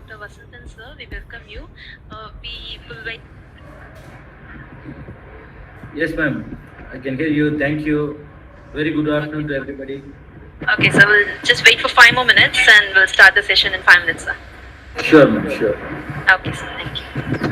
Dr. Vasanthan, sir. We welcome you. We will wait. Yes, ma'am. I can hear you. Thank you. Very good afternoon to everybody. Okay, so we'll just wait for 5 more minutes and we'll start the session in 5 minutes, sir. Sure, ma'am. Sure. Okay, sir. Thank you.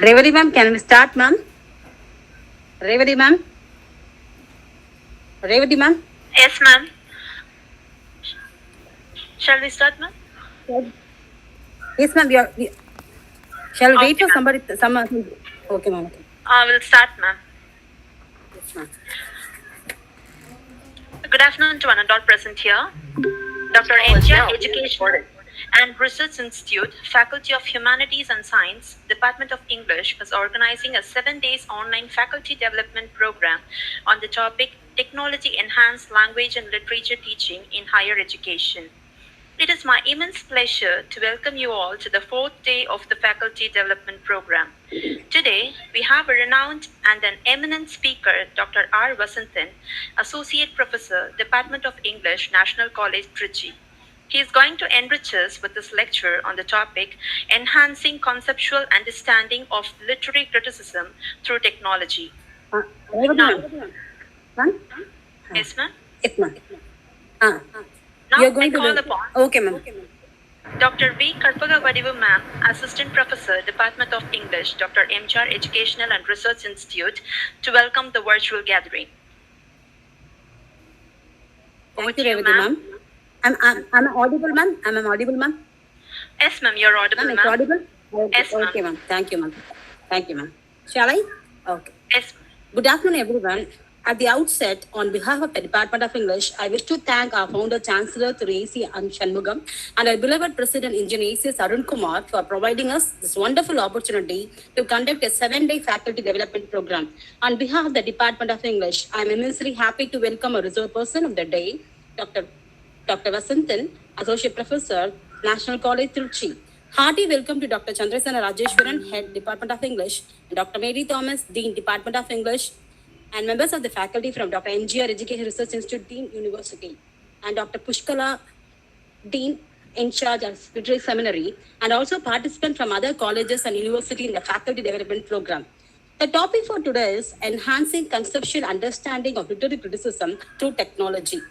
Revati ma'am, can we start, ma'am? Revati ma'am? Revati ma'am? Yes, ma'am. Shall we start, ma'am? Yes, ma'am. Shall we wait Okay, for ma'am. somebody? Okay, ma'am. Okay. We'll start, ma'am. Yes, ma'am. Good afternoon to one and all present here. Dr. NGR Education and Research Institute, Faculty of Humanities and Science, Department of English is organizing a 7-day online faculty development program on the topic Technology Enhanced Language and Literature Teaching in Higher Education. It is my immense pleasure to welcome you all to the 4th day of the Faculty Development Program. Today, we have a renowned and an eminent speaker, Dr. R. Vasanthan, Associate Professor, Department of English, National College, Trichy. He is going to enrich us with this lecture on the topic Enhancing Conceptual Understanding of Literary Criticism Through Technology. Revati Now, ma'am. Ma'am? Yes, ma'am. Yes, ma'am. Ah, Now you're I going to call do. upon Okay, ma'am. Dr. V. Karpagavadivu ma'am, Assistant Professor, Department of English, Dr. M.J.R. Educational and Research Institute, to welcome the virtual gathering. Over Thank you, to you, Revati, ma'am. ma'am. I'm audible, ma'am. I'm audible, ma'am. Yes, ma'am, you're audible, Ma'am, it's ma'am. audible? Okay, Yes, ma'am. okay, ma'am. Thank you, ma'am. Thank you, ma'am. Shall I? Okay. Yes, ma'am. Good afternoon, everyone. At the outset, on behalf of the Department of English, I wish to thank our founder, Chancellor Therese Shanmugam, and our beloved President, Engineer A.C.S. Arun Kumar, for providing us this wonderful opportunity to conduct a 7-day faculty development program. On behalf of the Department of English, I am immensely happy to welcome a reserve person of the day, Dr. Vasanthan, Associate Professor, National College, Trichy. Hearty welcome to Dr. Chandrasena Rajeshwaran, Head, Department of English, and Dr. Mary Thomas, Dean, Department of English, and members of the faculty from Dr. M.G.R. Education Research Institute, Dean, University, and Dr. Pushkala, Dean, in charge of literary seminary, and also participants from other colleges and university in the faculty development program. The topic for today is enhancing conceptual understanding of literary criticism through technology.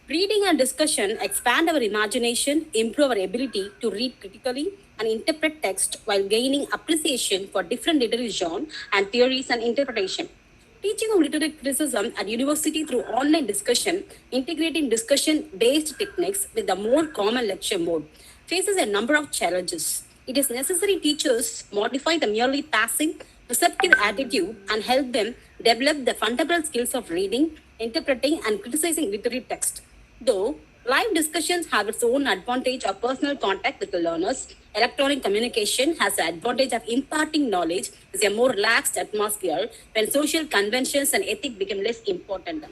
Reading and discussion expand our imagination, improve our ability to read critically and interpret text while gaining appreciation for different literary genres and theories and interpretation. Teaching of literary criticism at university through online discussion, integrating discussion-based techniques with the more common lecture mode, faces a number of challenges. It is necessary teachers modify the merely passive, receptive attitude and help them develop the fundamental skills of reading, interpreting, and criticizing literary text. Though live discussions have its own advantage of personal contact with the learners, electronic communication has the advantage of imparting knowledge with a more relaxed atmosphere when social conventions and ethics become less important.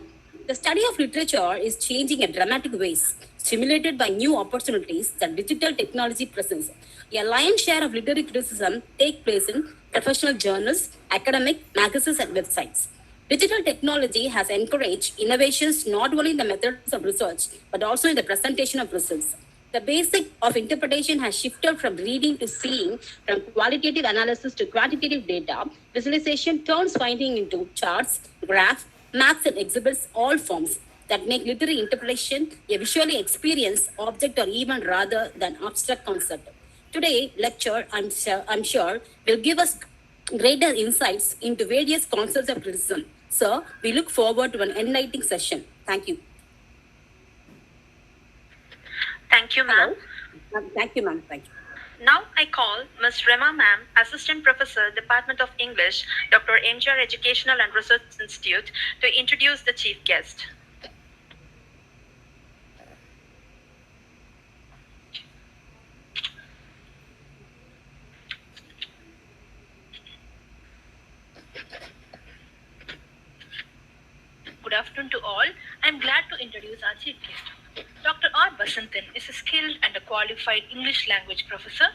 The study of literature is changing in dramatic ways, stimulated by new opportunities that digital technology presents. A lion's share of literary criticism takes place in professional journals, academic magazines, and websites. Digital technology has encouraged innovations not only in the methods of research, but also in the presentation of results. The basic of interpretation has shifted from reading to seeing, from qualitative analysis to quantitative data. Visualization turns finding into charts, graphs, maps, and exhibits all forms that make literary interpretation a visually experienced object or even rather than abstract concept. Today, lecture, I'm sure, will give us greater insights into various concepts of criticism. Sir, we look forward to an enlightening session. Thank you. Thank you, ma'am. Thank you, ma'am. Thank you. Now I call Ms. Rema ma'am, Assistant Professor, Department of English, Dr. M.J.R. Educational and Research Institute, to introduce the chief guest. Good afternoon to all. I'm glad to introduce our chief guest. Dr. R. Vasanthan is a skilled and a qualified English language professor.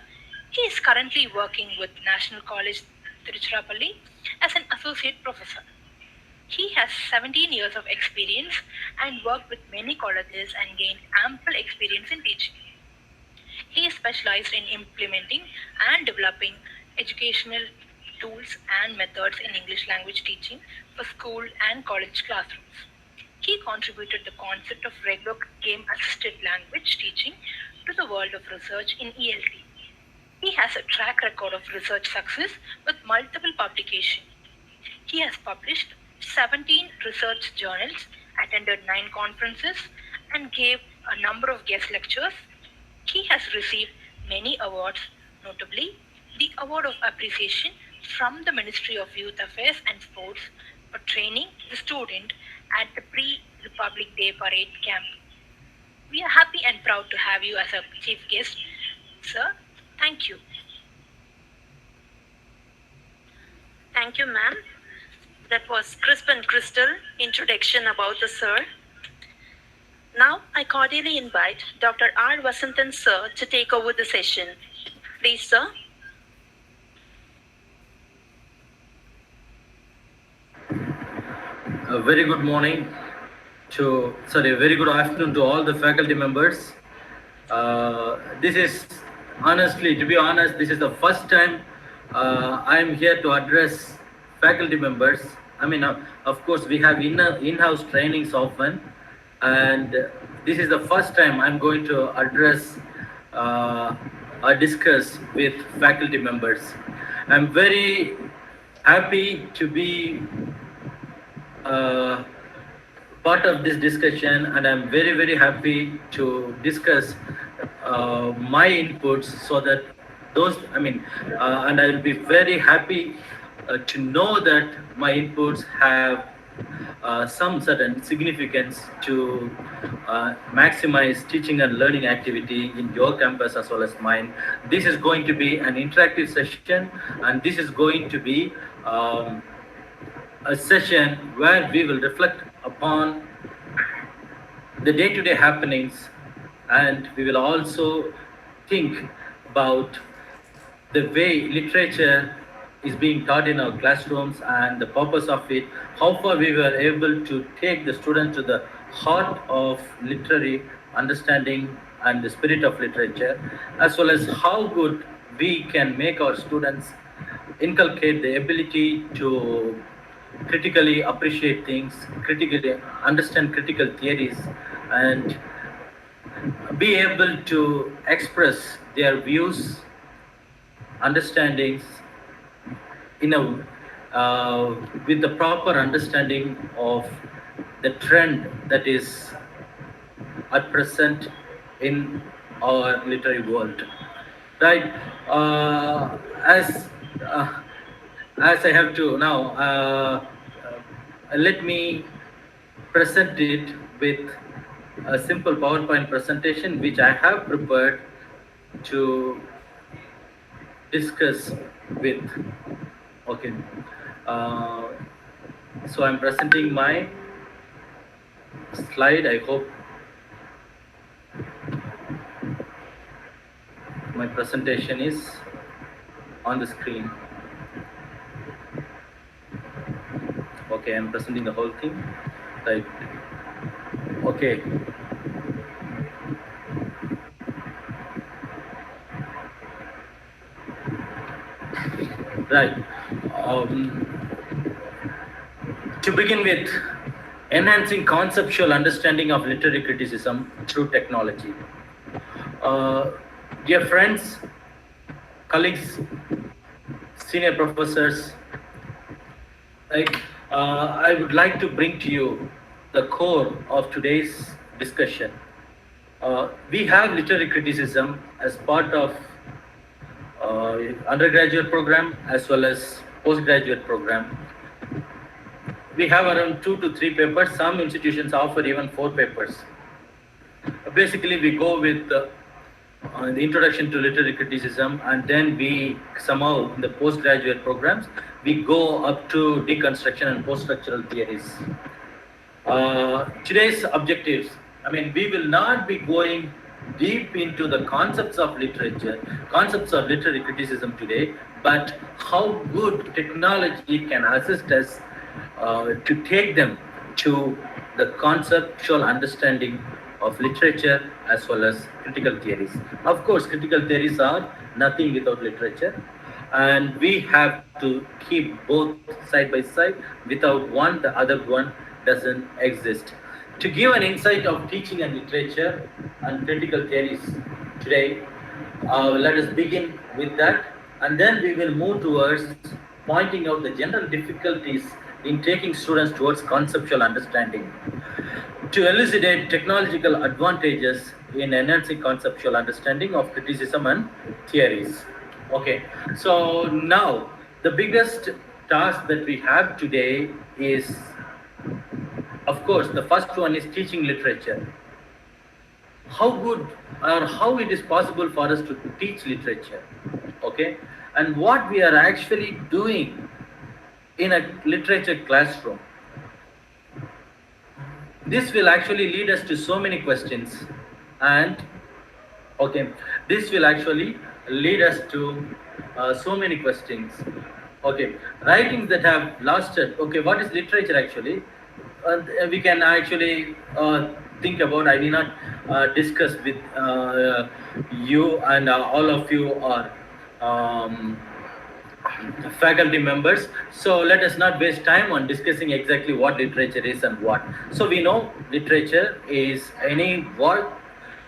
He is currently working with National College, Tiruchirappalli, as an associate professor. He has 17 years of experience and worked with many colleges and gained ample experience in teaching. He is specialized in implementing and developing educational tools and methods in English language teaching for school and college classrooms. He contributed the concept of regular game assisted language teaching to the world of research in ELT. He has a track record of research success with multiple publications. He has published 17 research journals, attended 9 conferences, and gave a number of guest lectures. He has received many awards, notably the Award of Appreciation from the Ministry of Youth Affairs and Sports for training the student at the Pre-Republic Day Parade camp. We are happy and proud to have you as our chief guest, sir. Thank you. Thank you, ma'am. That was crisp and crystal introduction about the sir. Now I cordially invite Dr. R. Vasanthan sir to take over the session. Please, sir. A very good morning very good afternoon to all the faculty members. This is honestly, to be honest, this is the first time I'm here to address faculty members. I mean, of course, we have in-house trainings often, and this is the first time I'm going to address uh, or discuss with faculty members. I'm very happy to be uh, part of this discussion, and I'm very happy to discuss my inputs so that those, I mean, and I'll be very happy to know that my inputs have some certain significance to maximize teaching and learning activity in your campus as well as mine. This is going to be an interactive session, and this is going to be a session where we will reflect upon the day-to-day happenings, and we will also think about the way literature is being taught in our classrooms and the purpose of it, how far we were able to take the students to the heart of literary understanding and the spirit of literature, as well as how good we can make our students inculcate the ability to critically appreciate things, critically understand critical theories, and be able to express their views, understandings in a with the proper understanding of the trend that is at present in our literary world, right? uh, as uh, as I have to now let me present it with a simple PowerPoint presentation which I have prepared to discuss with. Okay. Uh, so I'm presenting my slide. I hope my presentation is on the screen. Okay, I'm presenting the whole thing. Right. Okay. Right. To begin with, enhancing conceptual understanding of literary criticism through technology. Dear friends, colleagues, senior professors, right, I would like to bring to you the core of today's discussion. We have literary criticism as part of undergraduate program as well as postgraduate program. We have around 2 to 3 papers. Some institutions offer even 4 papers. Basically, we go with the introduction to literary criticism, and then we somehow in the postgraduate programs we go up to deconstruction and post-structural theories. Today's objectives, I mean, we will not be going deep into the concepts of literature, concepts of literary criticism today, but how good technology can assist us to take them to the conceptual understanding of literature as well as critical theories. Of course, critical theories are nothing without literature, and we have to keep both side by side. Without one, the other one doesn't exist. To give an insight of teaching and literature and critical theories today, let us begin with that, and then we will move towards pointing out the general difficulties in taking students towards conceptual understanding, to elucidate technological advantages in enhancing conceptual understanding of criticism and theories. Okay, so now the biggest task that we have today is, of course, the first one is teaching literature. How good or how it is possible for us to teach literature, okay, and what we are actually doing in a literature classroom. This will actually lead us to so many questions, and okay, this will actually lead us to so many questions. Okay, writings that have lasted. Okay, what is literature actually? We can actually think about. I will not discuss with you, and all of you are faculty members. So let us not waste time on discussing exactly what literature is and what. So we know literature is any work,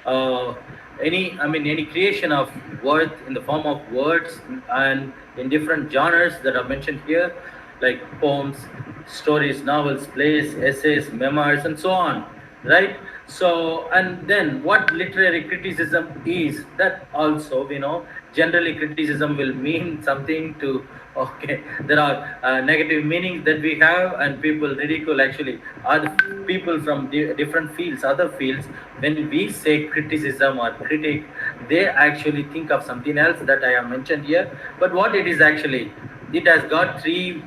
uh, any creation of worth in the form of words and in different genres that are mentioned here, like poems, stories, novels, plays, essays, memoirs, and so on, right? So, and then what literary criticism is, that also we know. Generally, criticism will mean something to, okay, there are negative meanings that we have, and people ridicule actually other people from different fields, other fields. When we say criticism or critic, they actually think of something else that I have mentioned here. But what it is actually, it has got three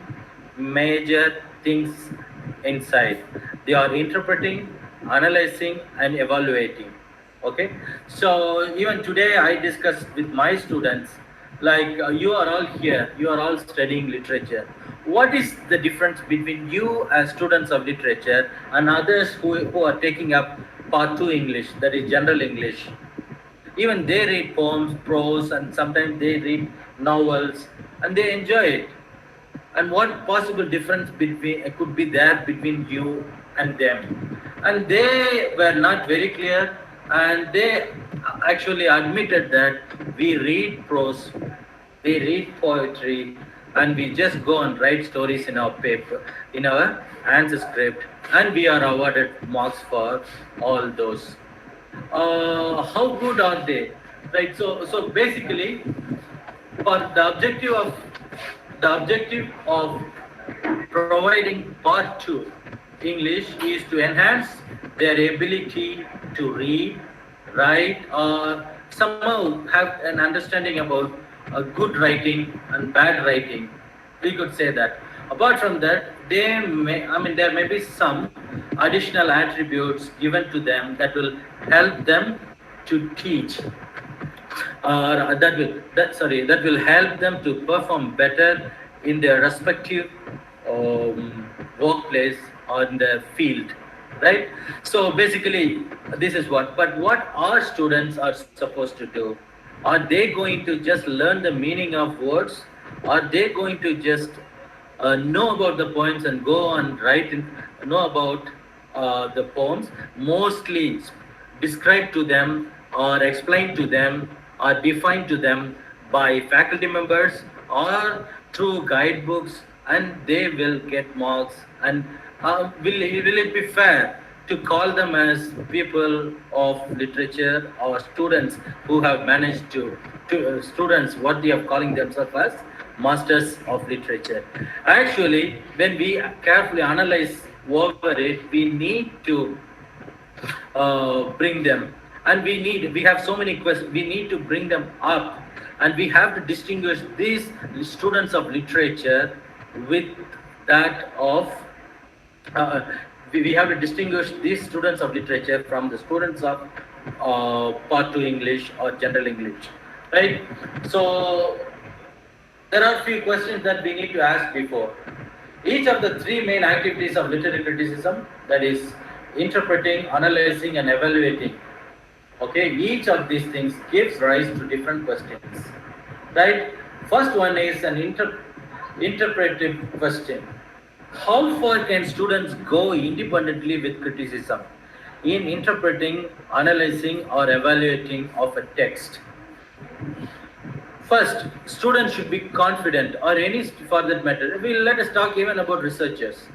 major things inside. They are interpreting, analyzing, and evaluating. Okay, so even today I discussed with my students, like you are all here, you are all studying literature. What is the difference between you as students of literature and others who are taking up part 2 English, that is general English? Even they read poems, prose, and sometimes they read novels, and they enjoy it. And what possible difference between could be there between you and them? And they were not very clear, and they actually admitted that we read prose, we read poetry, and we just go and write stories in our paper, in our answer script, and we are awarded marks for all those. How good are they? Right. So basically, for the objective of providing part 2 English is to enhance their ability to read, write, or somehow have an understanding about good writing and bad writing. We could say that. Apart from that, there may be some additional attributes given to them that will help them to teach, or that will help them to perform better in their respective workplace or in the field, right? So basically, this is what our students are supposed to do. Are they going to just learn the meaning of words? Are they going to just know about the poems and go and know about the poems? Mostly described to them or explained to them or defined to them by faculty members or through guidebooks, and they will get marks. And will it be fair to call them as people of literature or students who have managed to students what they are calling themselves as masters of literature? Actually, when we carefully analyze over it, we need to bring them, and we have so many questions, we need to bring them up, and we have to distinguish these students of literature with that of we have to distinguish these students of literature from the students of part 2 English or general English, right? So there are few questions that we need to ask before. Each of the three main activities of literary criticism, that is interpreting, analyzing, and evaluating, okay, each of these things gives rise to different questions, right? First one is an interpretive question. How far can students go independently with criticism in interpreting, analyzing, or evaluating of a text? First, students should be confident, or any for that matter. Let us talk even about researchers.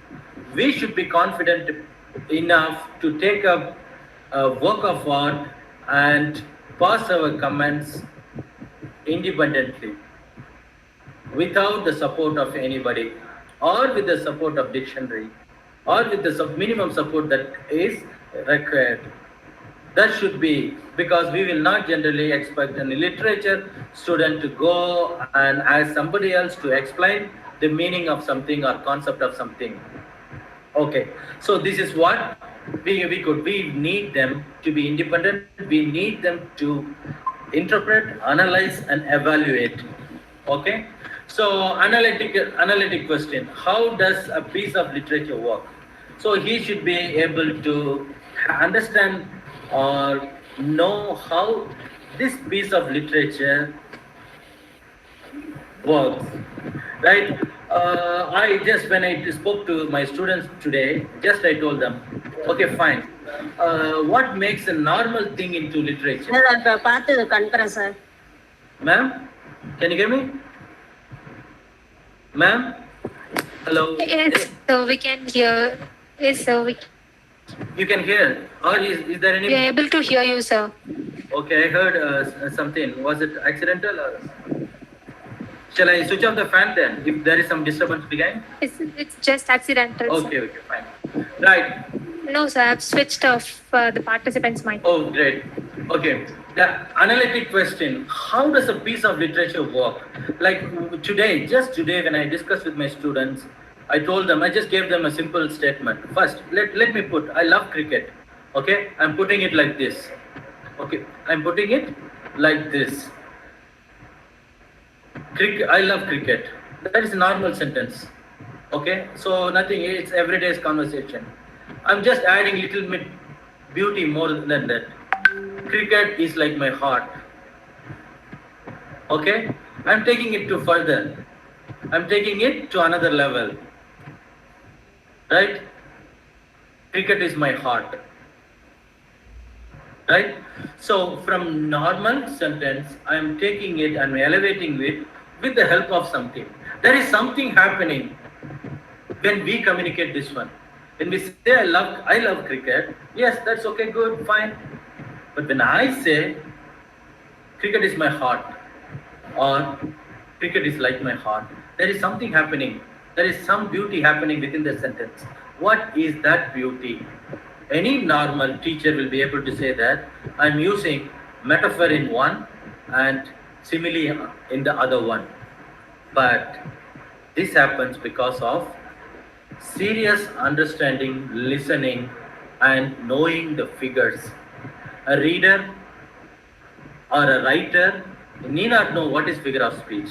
We should be confident enough to take up a work of art and pass our comments independently, without the support of anybody, or with the support of dictionary, or with the minimum support that is required. That should be, because we will not generally expect a literature student to go and ask somebody else to explain the meaning of something or concept of something. Okay, so this is what we need them to be independent. We need them to interpret, analyze, and evaluate. Okay, so analytic question: how does a piece of literature work? So he should be able to understand or know how this piece of literature works, right? I just, when I spoke to my students today, just I told them, okay, fine. What makes a normal thing into literature? பார்த்து கண்கிறேன் sir. Ma'am, can you hear me? Ma'am, hello. Yes, so we can hear. Yes, sir. You can hear, or is there any? We are able to hear you, sir. Okay, I heard something. Was it accidental or? Shall I switch off the fan then, if there is some disturbance behind? It's just accidental. Okay, fine. Right. No, sir. I've switched off the participants' mic. Oh, great. Okay. The analytic question: how does a piece of literature work? Like today, just today, when I discussed with my students, I told them, I just gave them a simple statement. First, let me put, I love cricket. Okay, I'm putting it like this. Okay, I'm putting it like this. I love cricket. That is a normal sentence. Okay, so nothing, it's everyday's conversation. I'm just adding little bit beauty more than that. Cricket is like my heart. Okay, I'm taking it to further. I'm taking it to another level. Right? Cricket is my heart. Right? So from normal sentence, I am taking it and elevating it with the help of something. There is something happening when we communicate this one. When we say I love cricket, yes, that's okay, good, fine. But when I say cricket is my heart, or cricket is like my heart, there is something happening. There is some beauty happening within the sentence. What is that beauty? Any normal teacher will be able to say that I'm using metaphor in one and simile in the other one. But this happens because of serious understanding, listening, and knowing the figures. A reader or a writer need not know what is figure of speech,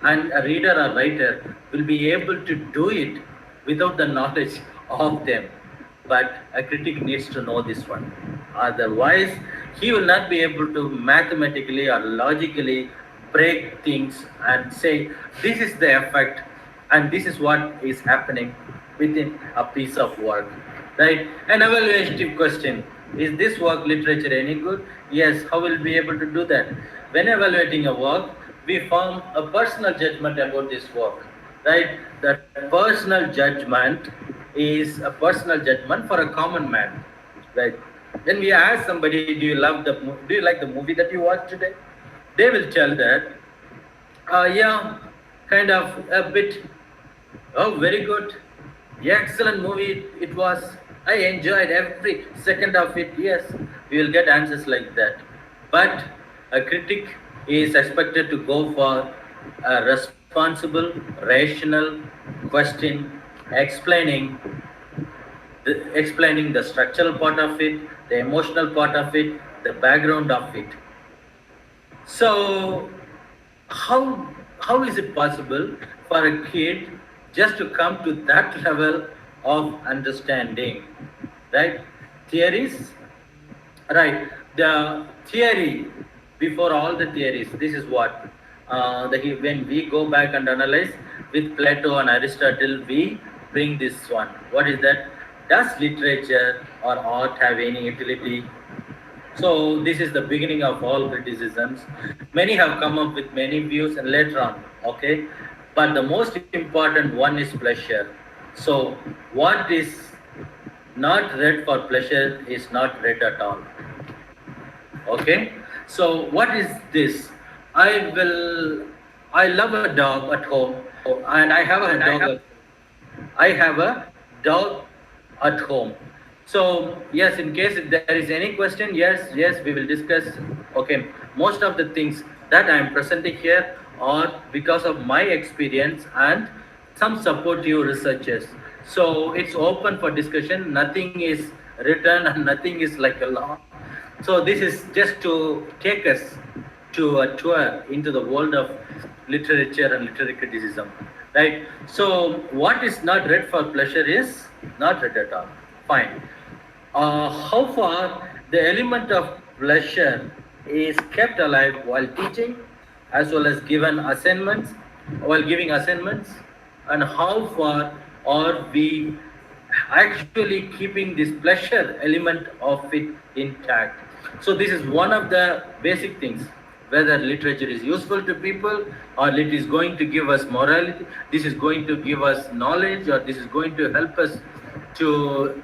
and a reader or writer will be able to do it without the knowledge of them. But a critic needs to know this one. Otherwise, he will not be able to mathematically or logically break things and say, this is the effect and this is what is happening within a piece of work. Right? An evaluative question. Is this work literature any good? Yes. How will we be able to do that? When evaluating a work, we form a personal judgment about this work. Right? That personal judgment is a personal judgment for a common man. Right? When we ask somebody, do you like the movie that you watched today? They will tell that, yeah, kind of a bit, oh, very good, yeah, excellent movie it was. I enjoyed every second of it. Yes, we will get answers like that. But a critic is expected to go for a responsible, rational question, explaining the structural part of it, the emotional part of it, the background of it. So how is it possible for a kid just to come to that level of understanding? Right? Theories, right? The theory, before all the theories, this is what when we go back and analyze with Plato and Aristotle, we bring this one. What is that? Does literature or art have any utility? So this is the beginning of all criticisms. Many have come up with many views and later on, okay? But the most important one is pleasure. So what is not read for pleasure is not read at all. Okay? So what is this? I love a dog at home, and I have a dog at home. So yes, in case if there is any question, yes, we will discuss. Okay, most of the things that I am presenting here are because of my experience and some supportive researches. So it's open for discussion. Nothing is written and nothing is like a law. So this is just to take us to a tour into the world of literature and literary criticism. Right? So what is not read for pleasure is not read at all. Fine. How far the element of pleasure is kept alive while teaching, as well as given assignments while giving assignments, and how far are we actually keeping this pleasure element of it intact. So this is one of the basic things, whether literature is useful to people, or it is going to give us morality, this is going to give us knowledge, or this is going to help us to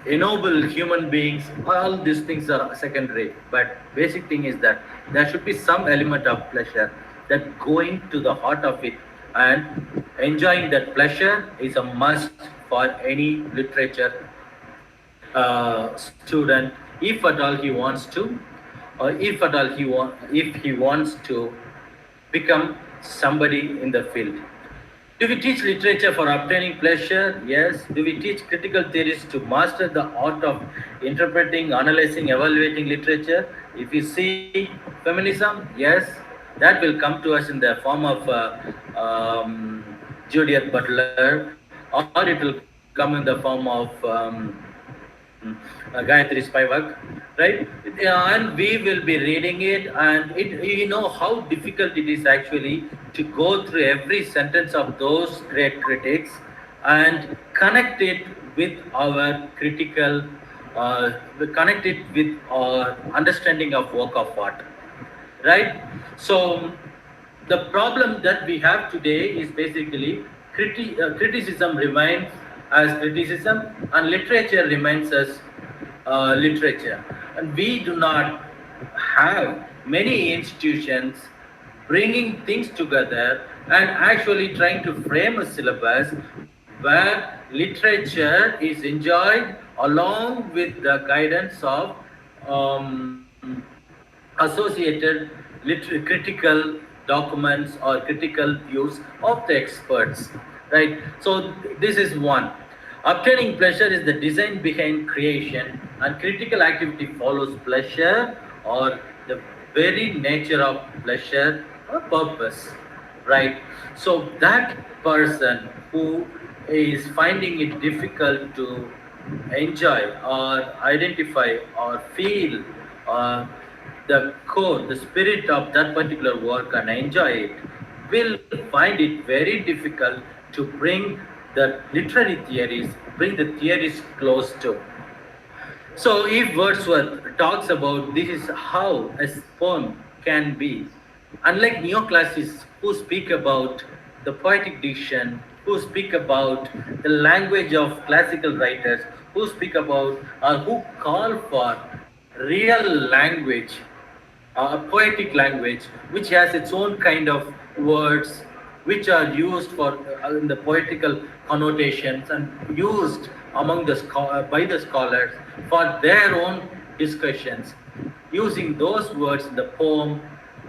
ennoble human beings. All these things are secondary, but basic thing is that there should be some element of pleasure, that going to the heart of it and enjoying that pleasure is a must for any literature student, if at all he wants to, or if he wants to become somebody in the field. Do we teach literature for obtaining pleasure? Yes. Do we teach critical theories to master the art of interpreting, analyzing, evaluating literature? If you see feminism, yes, that will come to us in the form of Judith Butler, or it will come in the form of Gayatri Spivak, right? And we will be reading it, and you know how difficult it is actually to go through every sentence of those great critics and connect it with our critical, connect it with our understanding of work of art, right? So the problem that we have today is basically criticism remains as criticism, and literature remains as literature. And we do not have many institutions bringing things together and actually trying to frame a syllabus where literature is enjoyed along with the guidance of associated critical documents or critical views of the experts, right? So this is one. Obtaining pleasure is the design behind creation, and critical activity follows pleasure or the very nature of pleasure or purpose, right? So that person who is finding it difficult to enjoy or identify or feel uh, the core, the spirit of that particular work and enjoy it, will find it very difficult to bring the literary theories, bring the theories close to. So if Wordsworth talks about this is how a poem can be, unlike neoclassics who speak about the poetic diction, who speak about the language of classical writers, who speak about or who call for real language, a poetic language which has its own kind of words which are used for in the poetical connotations and used among the by the scholars for their own discussions. Using those words in the poem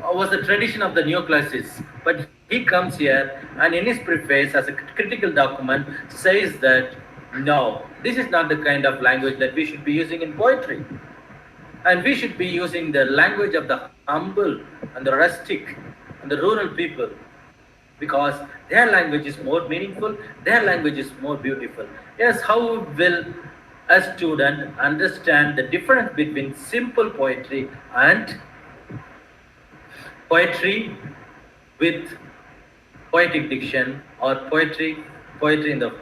was the tradition of the neoclassics, but he comes here and in his preface as a critical document says that no, this is not the kind of language that we should be using in poetry. And we should be using the language of the humble and the rustic and the rural people, because their language is more meaningful, their language is more beautiful. Yes, how will a student understand the difference between simple poetry and poetry with poetic diction, or poetry in the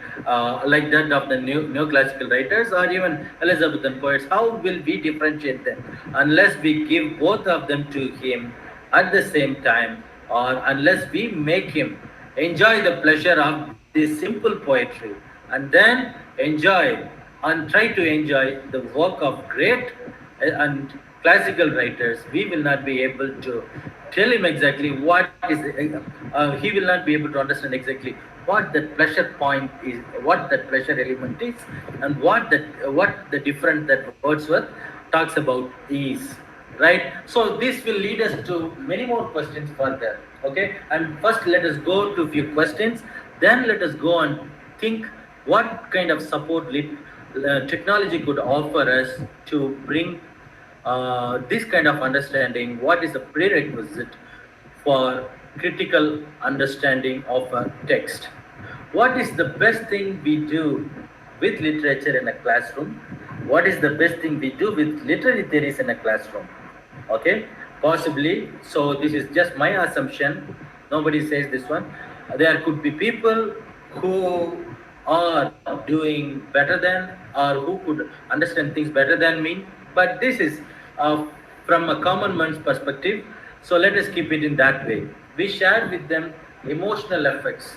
like that of the neoclassical writers or even Elizabethan poets? How will we differentiate them unless we give both of them to him at the same time, or unless we make him enjoy the pleasure of this simple poetry and then enjoy and try to enjoy the work of great and classical writers? We will not be able to tell him exactly what is he will not be able to understand exactly what that pleasure point is, what that pleasure element is, and what the difference that Wordsworth talks about is, right? So this will lead us to many more questions further. Okay, and first let us go to a few questions, then let us go and think what kind of support technology could offer us to bring this kind of understanding. What is the prerequisite for critical understanding of a text? What is the best thing we do with literature in a classroom? What is the best thing we do with literary theories in a classroom? Okay, Possibly. So this is just my assumption. Nobody says this one. There could be people who are doing better than, or who could understand things better than me. But this is from a common man's perspective. So let us keep it in that way. We share with them emotional effects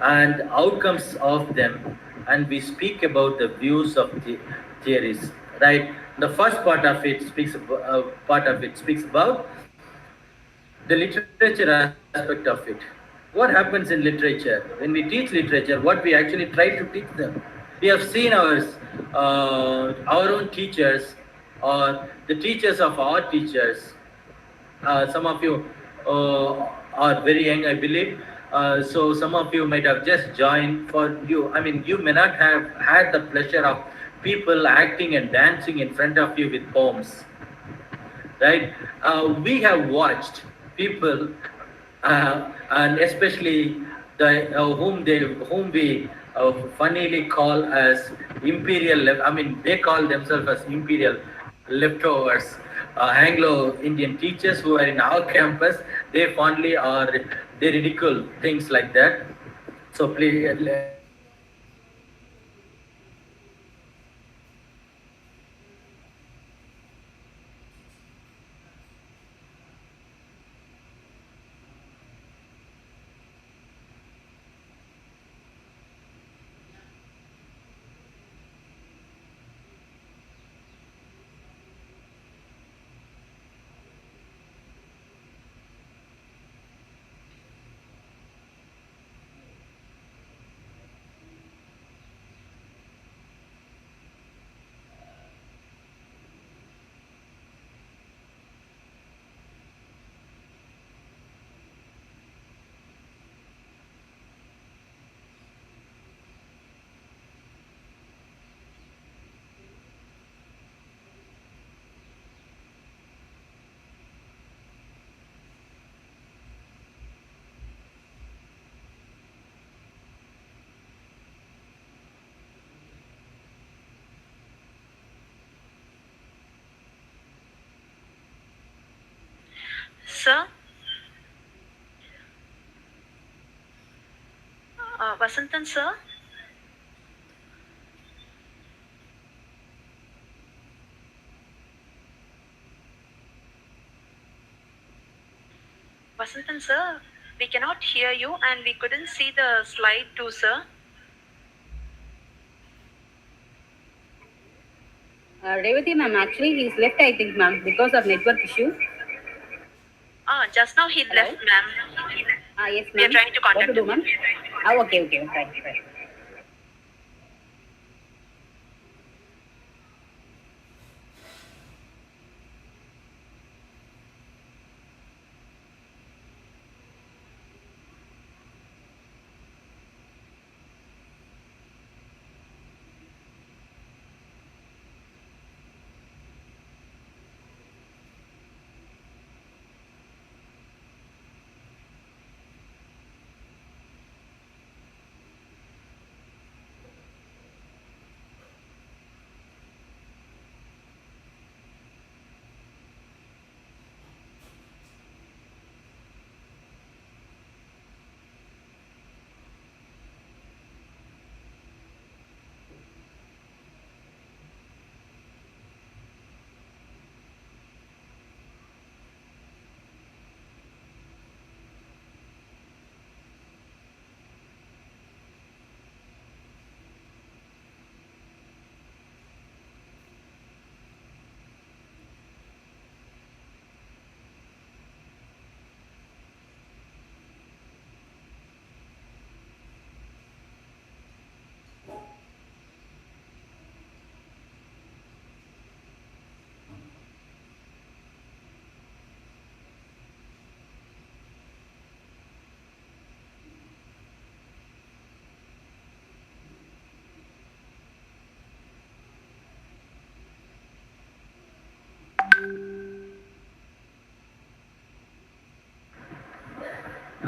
and outcomes of them, and we speak about the views of the theories. Right. The first part of it speaks about the literature aspect of it. What happens in literature? When we teach literature, what we actually try to teach them. We have seen our own teachers, or the teachers of our teachers. Some of you are very young, I believe. So some of you might have just joined. For you, I mean, you may not have had the pleasure of people acting and dancing in front of you with poems, right? We have watched people, and especially whom we funnily call as I mean, they call themselves as imperial leftovers. Anglo-Indian teachers who are in our campus, they fondly or they ridicule things like that. So please, Sir, Vasanthan, sir. Vasanthan, sir, we cannot hear you and we couldn't see the slide too, sir. Revati ma'am, actually he's left, I think, ma'am, because of network issue. Just now he Hello? left, ma'am. Yes, ma'am. We are trying to What contact to do, him. ma'am? Okay, right.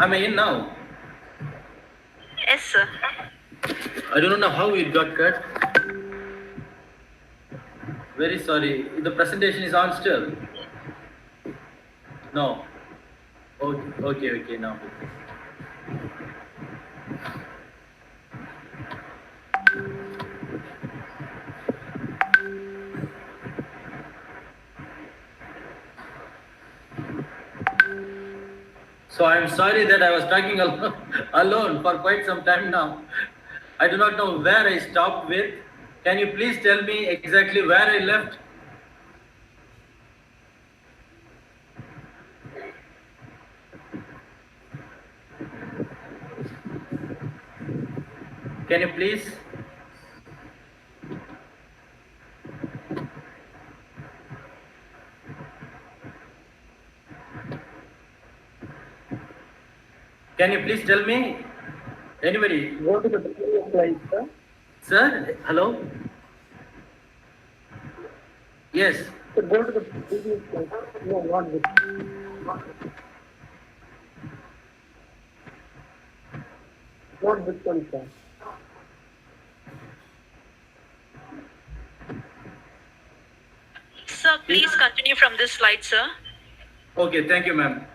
am I in now? Yes, sir. I don't know how it got cut. Very sorry. The presentation is on still. No. Okay, now. So I'm sorry that I was talking alone for quite some time now. I do not know where I stopped with. Can you please tell me exactly where I left? Can you please? Can you please tell me? Anybody? Go to the previous slide, sir. Sir, hello? Yes. So go to the previous slide. No, not this. Not this one, sir. Sir, please continue from this slide, sir. Okay, thank you, ma'am.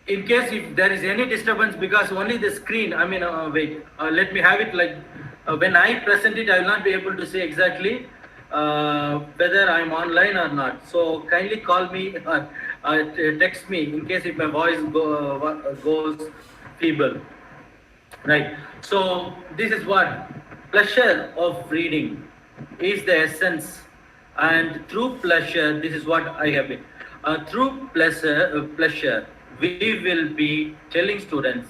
In case if there is any disturbance, because only the screen, wait, let me have it like, when I present it, I will not be able to say exactly whether I'm online or not. So kindly call me or text me in case if my voice goes feeble. Right. So this is what pleasure of reading is the essence, and through pleasure, this is what I have been. Through pleasure, we will be telling students,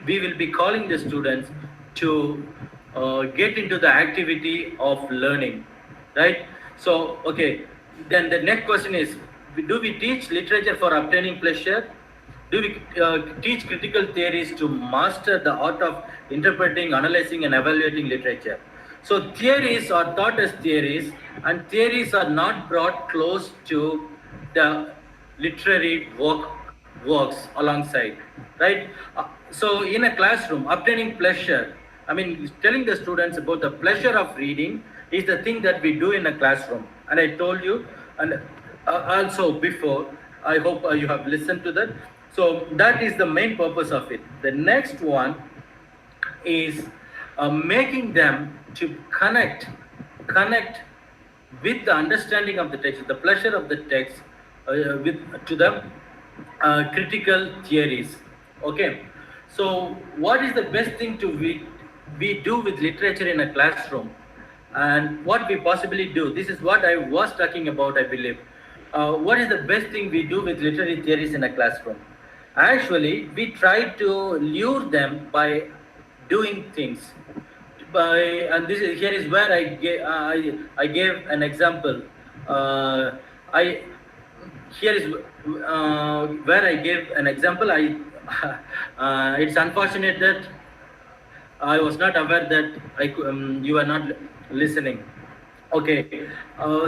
we will be calling the students to get into the activity of learning, right? So, okay, then the next question is, do we teach literature for obtaining pleasure? Do we teach critical theories to master the art of interpreting, analyzing, and evaluating literature? So theories are taught as theories, and theories are not brought close to the literary works alongside, right? So in a classroom, obtaining pleasure, telling the students about the pleasure of reading is the thing that we do in a classroom. And I told you, and also before, I hope you have listened to that. So that is the main purpose of it. The next one is making them to connect with the understanding of the text, the pleasure of the text, with to the critical theories. Okay, so what is the best thing to we do with literature in a classroom, and what we possibly do? This is what I was talking about, I believe. What is the best thing we do with literary theories in a classroom? Actually, we try to lure them by doing things. And here is where I gave an example. I Here is where I gave an example. It's unfortunate that I was not aware that you are not listening. Okay,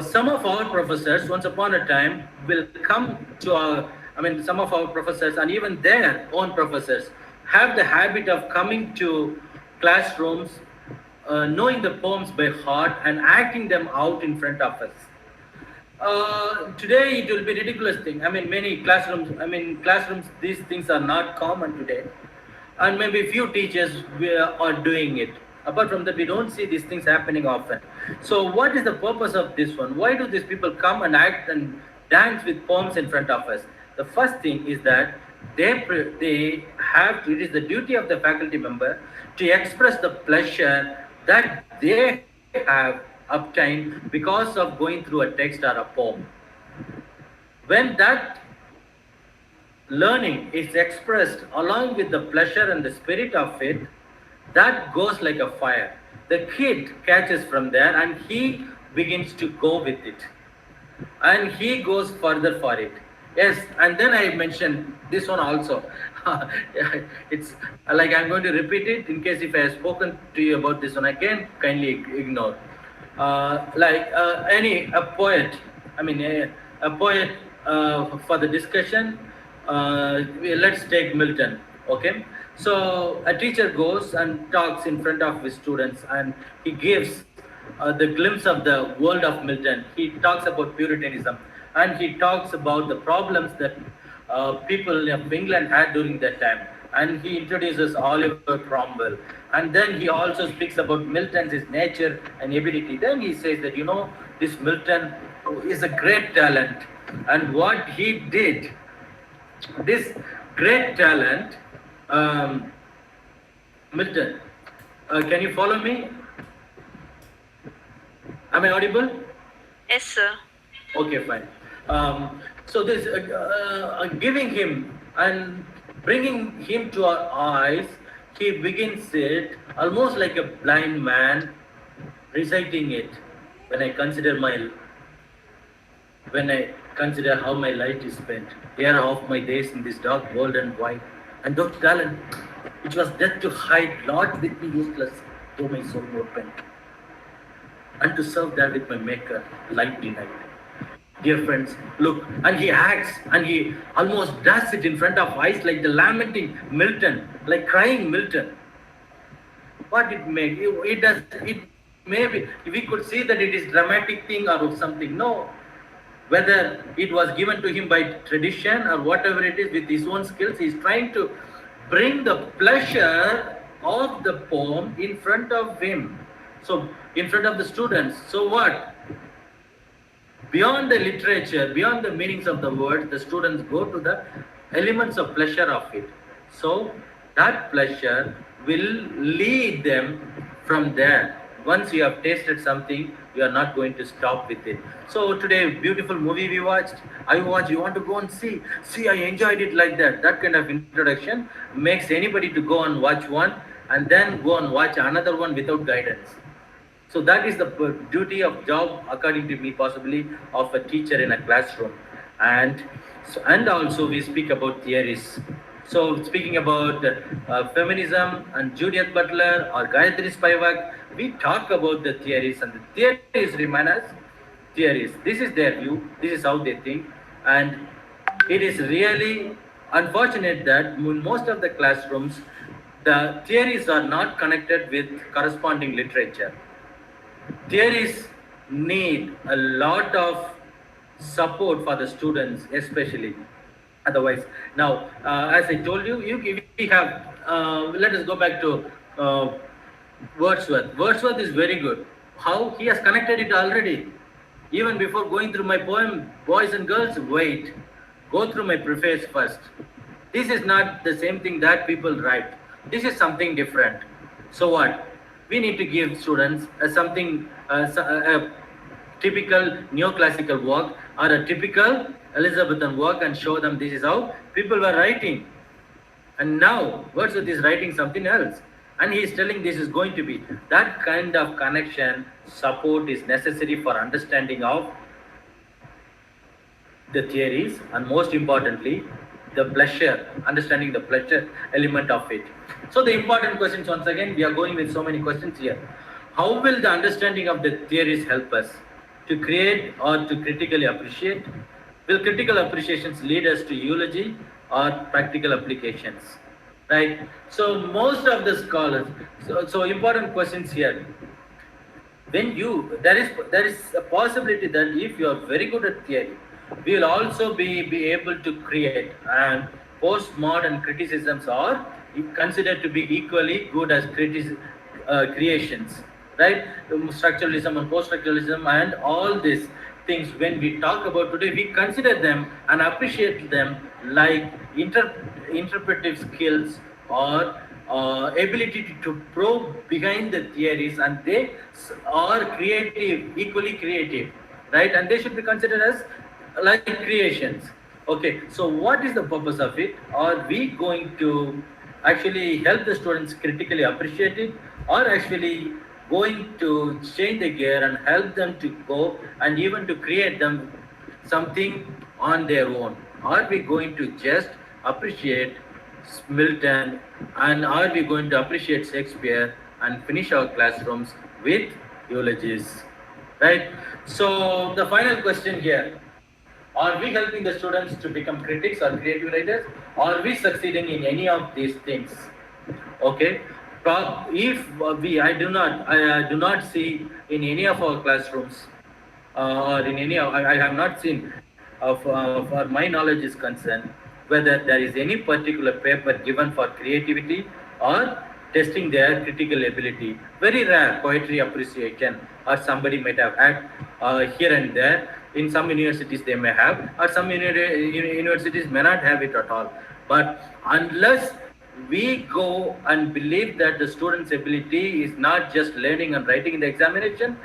some of our professors, once upon a time, will come to our. Some of our professors and even their own professors have the habit of coming to classrooms, knowing the poems by heart and acting them out in front of us. Today it will be ridiculous thing. Many classrooms, these things are not common today, and maybe few teachers are doing it. Apart from that, we don't see these things happening often. So what is the purpose of this one? Why do these people come and act and dance with poems in front of us? The first thing is that they have to, it is the duty of the faculty member to express the pleasure that they have obtained because of going through a text or a poem. When that learning is expressed along with the pleasure and the spirit of it, that goes like a fire. The kid catches from there and he begins to go with it, and he goes further for it. Yes, and then I mentioned this one also. It's like I'm going to repeat it in case if I have spoken to you about this one again, kindly ignore. A poet, a poet for the discussion. Let's take Milton. Okay, so a teacher goes and talks in front of his students, and he gives the glimpse of the world of Milton. He talks about Puritanism, and he talks about the problems that people of England had during that time. And he introduces Oliver Cromwell. And then he also speaks about Milton's his nature and ability. Then he says that, this Milton is a great talent. And what he did, this great talent, Milton, can you follow me? Am I audible? Yes, sir. Okay, fine. So this giving him and bringing him to our eyes, he begins it almost like a blind man reciting it. When I consider how my life is spent, here of my days in this dark world and white, and those talent, which was death to hide, Lord with me useless, though my soul opened, and to serve there with my Maker, light denied. Dear friends, look, and he acts, and he almost does it in front of eyes like the lamenting Milton, like crying Milton. What it make? It does. It maybe we could see that it is dramatic thing or something. No, whether it was given to him by tradition or whatever it is, with his own skills, he is trying to bring the pleasure of the poem in front of him. So in front of the students. So what? Beyond the literature, beyond the meanings of the words, the students go to the elements of pleasure of it. So that pleasure will lead them from there. Once you have tasted something, you are not going to stop with it. So today, beautiful movie we watched. I watched. You want to go and see? See, I enjoyed it like that. That kind of introduction makes anybody to go and watch one and then go and watch another one without guidance. So that is the duty of job, according to me, possibly of a teacher in a classroom. And also we speak about theories. So speaking about feminism and Judith Butler or Gayatri Spivak, we talk about the theories, and the theories remain as theories. This is their view. This is how they think. And it is really unfortunate that in most of the classrooms, the theories are not connected with corresponding literature. Theories need a lot of support for the students, especially. Otherwise, now, as I told you, we have, let us go back to Wordsworth. Wordsworth is very good. How? He has connected it already. Even before going through my poem, boys and girls, wait. Go through my preface first. This is not the same thing that people write. This is something different. So what? We need to give students a typical neoclassical work or a typical Elizabethan work and show them this is how people were writing. And now Wordsworth is writing something else. And he is telling this is going to be. That kind of connection, support is necessary for understanding of the theories, and most importantly, the pleasure, understanding the pleasure element of it. So the important questions, once again, we are going with so many questions here. How will the understanding of the theories help us to create or to critically appreciate? Will critical appreciations lead us to eulogy or practical applications? Right? So most of the scholars, so important questions here. When there is a possibility that if you are very good at theory, we will also be able to create, and postmodern criticisms are considered to be equally good as creations, right? Structuralism and post-structuralism and all these things, when we talk about today, we consider them and appreciate them like interpretive skills or ability to probe behind the theories, and they are creative, equally creative, right? And they should be considered as like creations. Okay, so what is the purpose of it? Are we going to actually help the students critically appreciate it, or actually going to change the gear and help them to go and even to create them something on their own? Are we going to just appreciate Milton, and are we going to appreciate Shakespeare and finish our classrooms with eulogies, right? So the final question here, are we helping the students to become critics or creative writers? Are we succeeding in any of these things? Okay, if I do not see in any of our classrooms or in any of, I have not seen for my knowledge is concerned, whether there is any particular paper given for creativity or testing their critical ability. Very rare poetry appreciation, or somebody might have had here and there. In some universities they may have, or some universities may not have it at all. But unless we go and believe that the student's ability is not just learning and writing in the examination,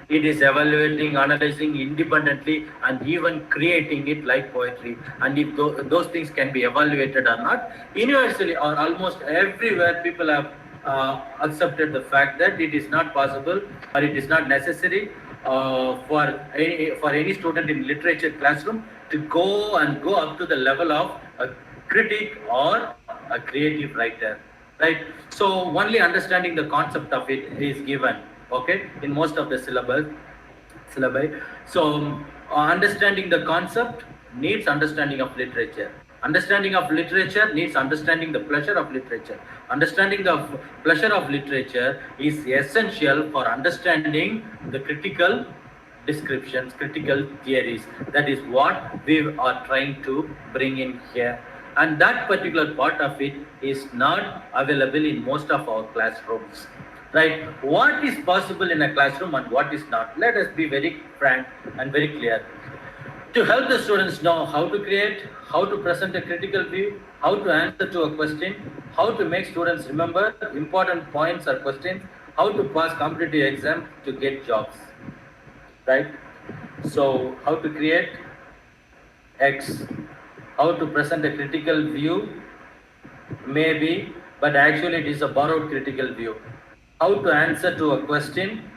it is evaluating, analyzing independently, and even creating it like poetry. And if those things can be evaluated or not, universally or almost everywhere, people have accepted the fact that it is not possible or it is not necessary for any student in literature classroom to go up to the level of a critic or a creative writer, right? So only understanding the concept of it is given, okay, in most of the syllabi. So understanding the concept needs understanding of literature. Understanding of literature needs understanding the pleasure of literature. Understanding the pleasure of literature is essential for understanding the critical descriptions, critical theories. That is what we are trying to bring in here. And that particular part of it is not available in most of our classrooms. Right? What is possible in a classroom and what is not? Let us be very frank and very clear. To help the students know how to create, how to present a critical view, how to answer to a question, how to make students remember important points or questions, how to pass competitive exam to get jobs. Right? So, how to create X, how to present a critical view, maybe, but actually it is a borrowed critical view. How to answer to a question,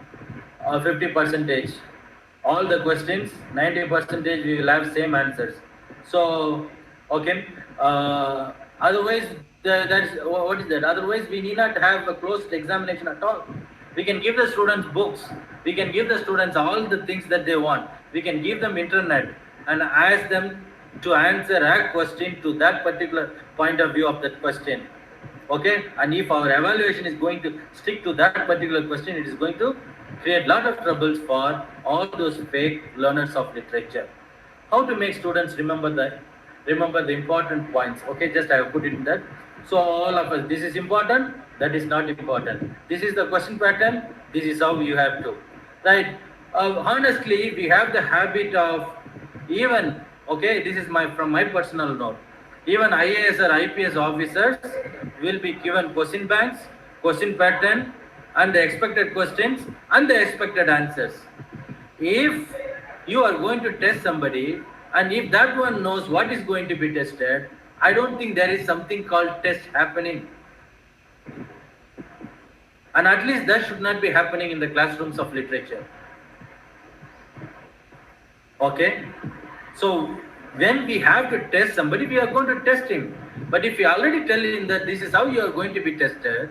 50%. All the questions, 90% we will have same answers. So, okay. Otherwise, that's what is that? Otherwise, we need not have a closed examination at all. We can give the students books. We can give the students all the things that they want. We can give them internet and ask them to answer a question to that particular point of view of that question. Okay, and if our evaluation is going to stick to that particular question, it is going to create a lot of troubles for all those fake learners of literature. How to make students remember the important points? Okay, just I have put it in that. So all of us, this is important, that is not important. This is the question pattern, this is how you have to. Right? Honestly, we have the habit of even, okay, this is from my personal note. Even IAS or IPS officers will be given question banks, question pattern, and the expected questions and the expected answers. If you are going to test somebody and if that one knows what is going to be tested, I don't think there is something called test happening. And at least that should not be happening in the classrooms of literature. Okay? So when we have to test somebody, we are going to test him. But if we already tell him that this is how you are going to be tested,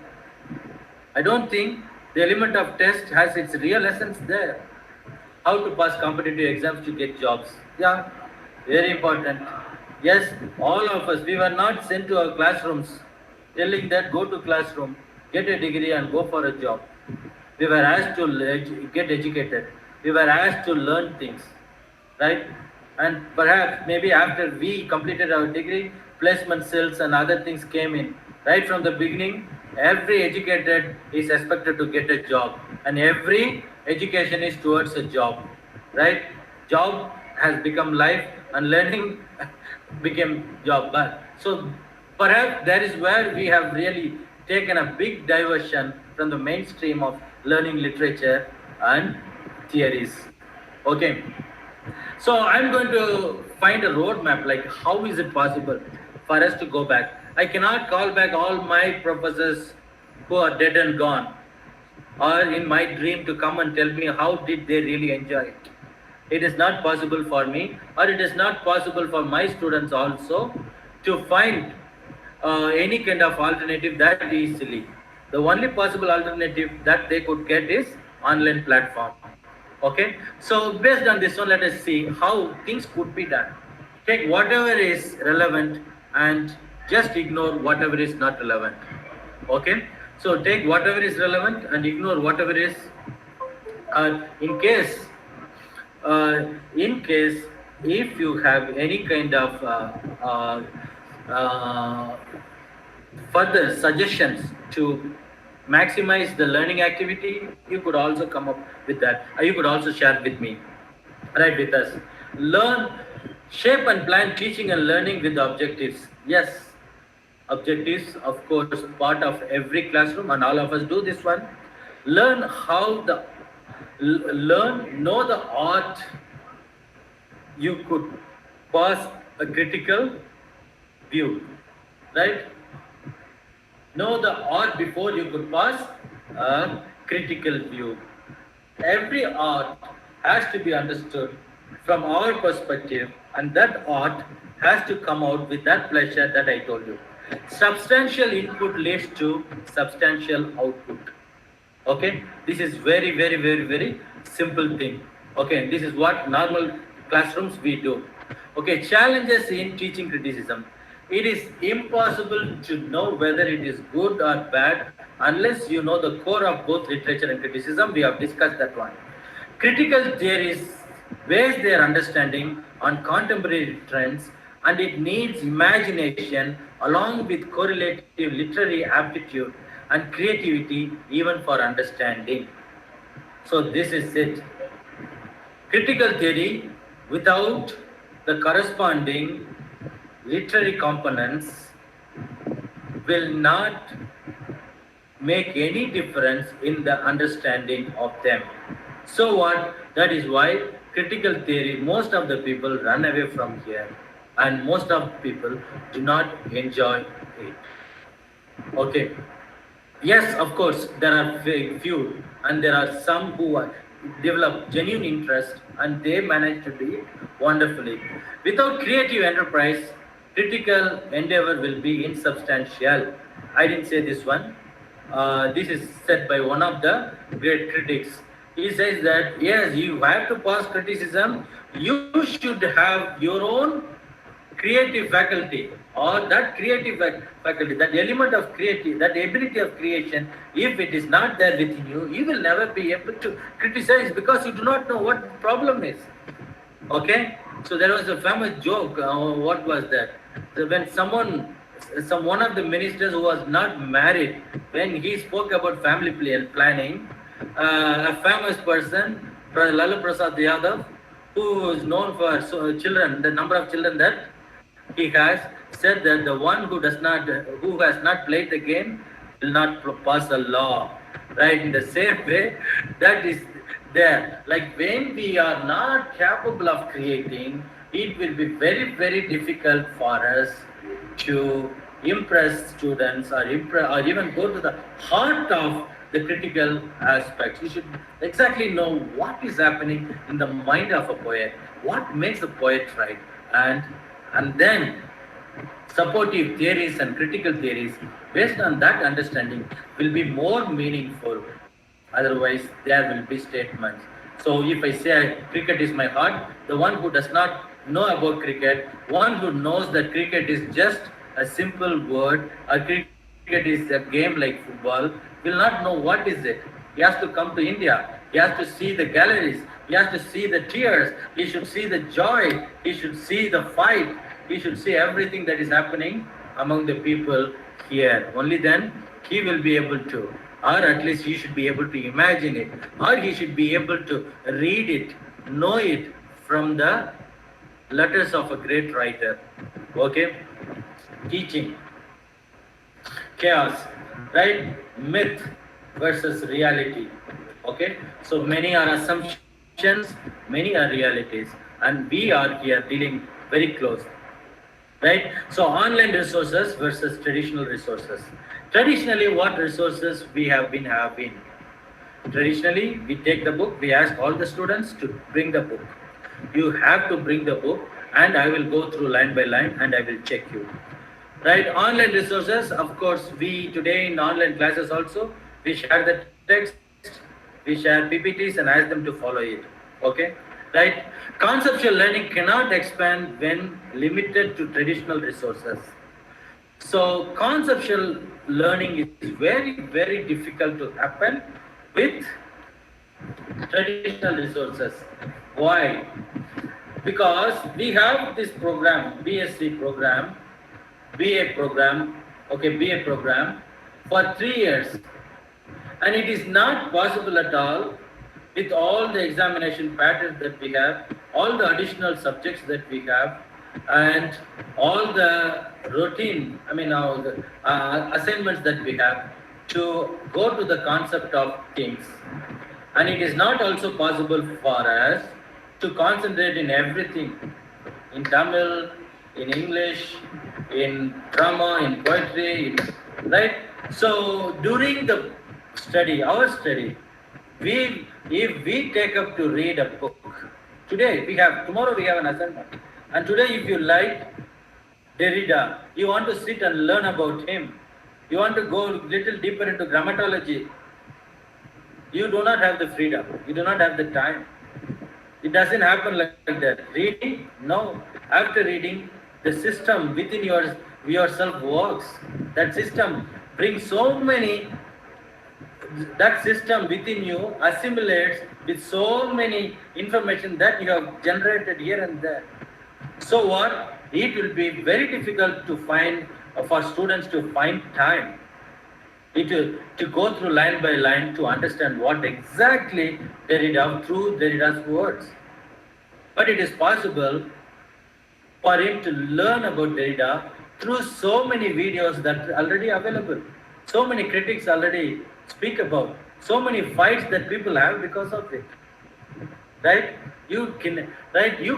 I don't think the element of test has its real essence there. How to pass competitive exams to get jobs. Yeah, very important. Yes, all of us, we were not sent to our classrooms telling that go to classroom, get a degree and go for a job. We were asked to get educated. We were asked to learn things. Right? And perhaps maybe after we completed our degree, placement cells and other things came in. Right from the beginning, every educated is expected to get a job, and every education is towards a job. Right? Job has become life, and learning became job. So perhaps that is where we have really taken a big diversion from the mainstream of learning literature and theories. Okay. So I'm going to find a roadmap, like how is it possible for us to go back? I cannot call back all my professors who are dead and gone, or in my dream to come and tell me how did they really enjoy it. It is not possible for me, or it is not possible for my students also to find any kind of alternative that easily. The only possible alternative that they could get is online platform. Okay, so based on this one, let us see how things could be done. Take whatever is relevant and just ignore whatever is not relevant. Okay, so take whatever is relevant and ignore whatever is in case if you have any kind of uh, further suggestions to maximize the learning activity, you could also come up with that. You could also share with me, right, with us. Learn, shape and plan teaching and learning with objectives. Yes, objectives, of course, part of every classroom, and all of us do this one. Learn how the know the art. You could pass a critical view, right? Know the art before you could pass a critical view. Every art has to be understood from our perspective, and that art has to come out with that pleasure that I told you. Substantial input leads to substantial output. Okay, this is very simple thing. Okay, this is what normal classrooms we do. Okay, challenges in teaching criticism. It is impossible to know whether it is good or bad unless you know the core of both literature and criticism. We have discussed that one. Critical theories base their understanding on contemporary trends, and it needs imagination along with correlative literary aptitude and creativity even for understanding. So this is it. Critical theory without the corresponding literary components will not make any difference in the understanding of them. So what? That is why critical theory, most of the people run away from here, and most of people do not enjoy it. Okay. Yes, of course, there are few, and there are some who develop genuine interest and they manage to do it wonderfully. Without creative enterprise, critical endeavor will be insubstantial. I didn't say this one. This is said by one of the great critics. He says that yes, you have to pass criticism, you should have your own creative faculty, or that creative faculty, that element of creative, that ability of creation. If it is not there within you, you will never be able to criticize because you do not know what the problem is. Okay, so there was a famous joke. What was that? When one of the ministers who was not married, when he spoke about family planning, a famous person, Lalu Prasad Yadav, who is known for children, the number of children that he has, said that the one who has not played the game will not pass a law. Right? In the same way, that is there. Like when we are not capable of creating, it will be very difficult for us to impress students, or even go to the heart of the critical aspects. You should exactly know what is happening in the mind of a poet, what makes a poet write, and then supportive theories and critical theories based on that understanding will be more meaningful. Otherwise, there will be statements. So if I say cricket is my heart, the one who does not know about cricket, one who knows that cricket is just a simple word, or cricket is a game like football, will not know what is it. He has to come to India. He has to see the galleries. He has to see the tears. He should see the joy. He should see the fight. He should see everything that is happening among the people here. Only then he will be able to, or at least he should be able to imagine it, or he should be able to read it, know it from the letters of a great writer. Okay? Teaching. Chaos. Right? Myth versus reality. Okay? So many are assumptions, many are realities, and we are here dealing very close. Right? So online resources versus traditional resources. Traditionally, what resources we have been having? Traditionally, we take the book, we ask all the students to bring the book. You have to bring the book, and I will go through line by line and I will check you. Right? Online resources, of course, we today in online classes also, we share the text, we share PPTs and ask them to follow it. Okay? Right? Conceptual learning cannot expand when limited to traditional resources. So conceptual learning is very difficult to happen with traditional resources. Why? because we have this program, BSc program, BA program, okay, BA program for 3 years, and it is not possible at all with all the examination patterns that we have, all the additional subjects that we have, and all the routine, all the assignments that we have, to go to the concept of things. And it is not also possible for us to concentrate in everything, in Tamil, in English, in drama, in poetry, right? So during the study, our study, if we take up to read a book, tomorrow we have an assignment, and today if you like Derrida, you want to sit and learn about him, you want to go a little deeper into grammatology, you do not have the freedom, you do not have the time. It doesn't happen like that. Reading? No. After reading, the system within yourself works. That system brings so many, that system within you assimilates with so many information that you have generated here and there. So what? It will be very difficult to find, for students to find time to go through line by line to understand what exactly Derrida, through Derrida's words. But it is possible for him to learn about Derrida through so many videos that are already available. So many critics already speak about, so many fights that people have because of it. Right? You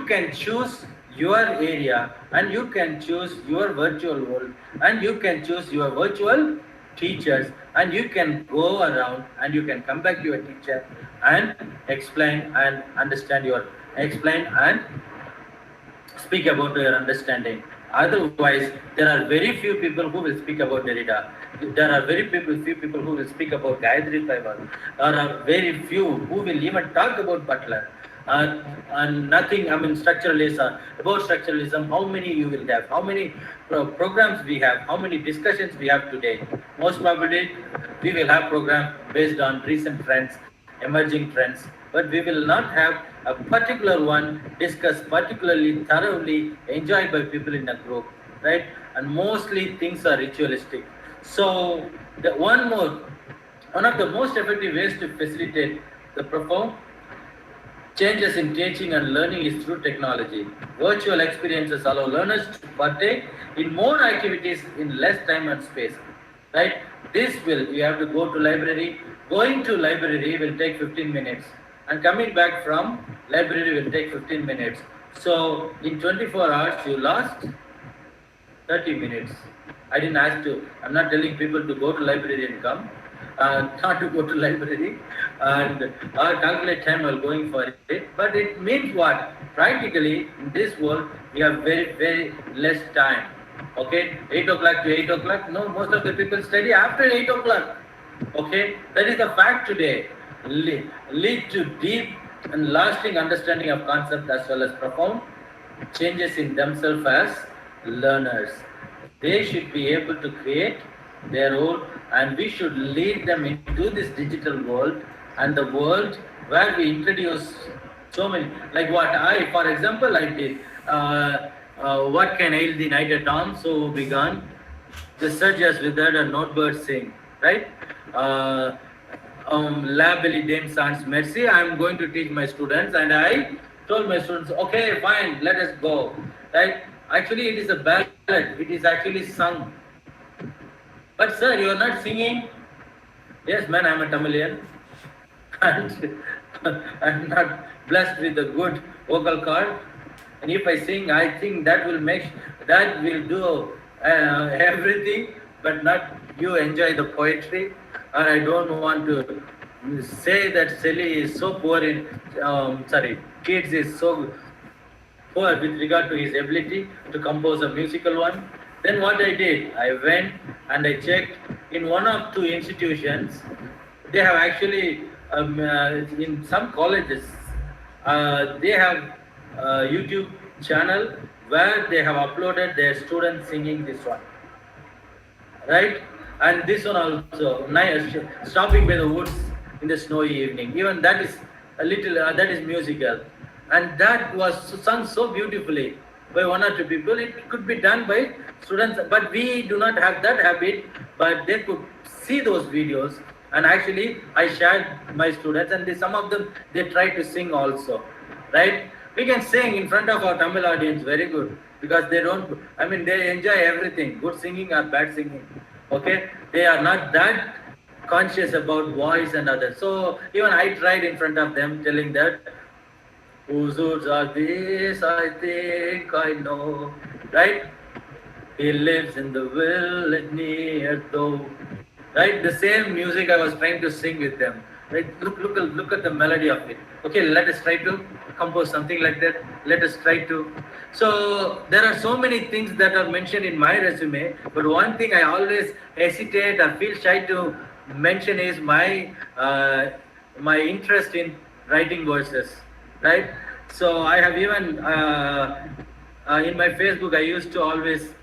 can choose your area, and you can choose your virtual world, and you can choose your virtual teachers, and you can go around and you can come back to your teacher and explain and explain and speak about your understanding. Otherwise, there are very few people who will speak about Derrida. There are few people who will speak about Gayatri Paival. There are very few who will even talk about Butler. And nothing, structuralism. About structuralism, how many you will have, how many programs we have, how many discussions we have today. Most probably, we will have program based on recent trends, emerging trends, but we will not have a particular one discussed particularly thoroughly, enjoyed by people in a group, right? And mostly things are ritualistic. So one of the most effective ways to facilitate the profound changes in teaching and learning is through technology. Virtual experiences allow learners to partake in more activities in less time and space. Right? You have to go to library. Going to library will take 15 minutes. And coming back from library will take 15 minutes. So in 24 hours, you lost 30 minutes. I'm not telling people to go to library and come. Not to go to library and calculate time while going for it. But it means what? Practically, in this world, we have very, very less time. Okay? 8 o'clock to 8 o'clock. No, most of the people study after 8 o'clock. Okay? That is the fact today. Lead to deep and lasting understanding of concept as well as profound changes in themselves as learners. They should be able to create their own, and we should lead them into this digital world, and the world where we introduce so many, like for example, I did, what can ail the night at arms, so begun, the surge has withered and not birds sing, right? La Belly Dame Sans Mercy, I am going to teach my students, and I told my students, okay, fine, let us go, right? Actually, it is a ballad, it is actually sung. But sir, you are not singing. Yes, man, I am a Tamilian. And I am not blessed with a good vocal cord. And if I sing, I think that will do everything, but not you enjoy the poetry. And I don't want to say that Sally is so poor Keats is so poor with regard to his ability to compose a musical one. Then what I did, I went and I checked in one or two institutions. They have actually, in some colleges, they have a YouTube channel where they have uploaded their students singing this one. Right? And this one also, stopping by the woods in the snowy evening. Even that is that is musical. and that was sung so beautifully by one or two people. It could be done by students, but we do not have that habit. But they could see those videos, and actually I shared my students, and some of them they try to sing also, right? We can sing in front of our Tamil audience very good because they don't. I mean, they enjoy everything, good singing or bad singing. Okay, they are not that conscious about voice and others. So even I tried in front of them, telling that whose words are these? I think I know, right? He lives in the village near though. Right? The same music I was trying to sing with them. Right? Look at the melody of it. Okay, let us try to compose something like that. Let us try to. So there are so many things that are mentioned in my resume, but one thing I always hesitate or feel shy to mention is my interest in writing verses. Right? So I have even in my Facebook I used to always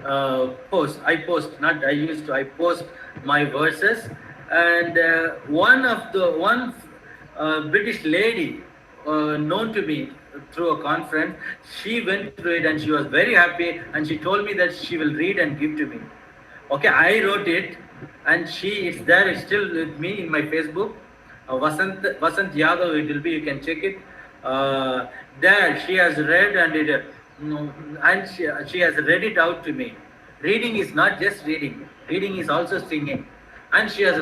I post my verses, and one British lady known to me through a conference, she went through it and she was very happy, and she told me that she will read and give to me. Okay, I wrote it, and it's there. It's still with me in my Facebook. Vasant Yadav, it will be. You can check it. There, she has read and she has read it out to me. Reading is not just reading. Reading is also singing. And she has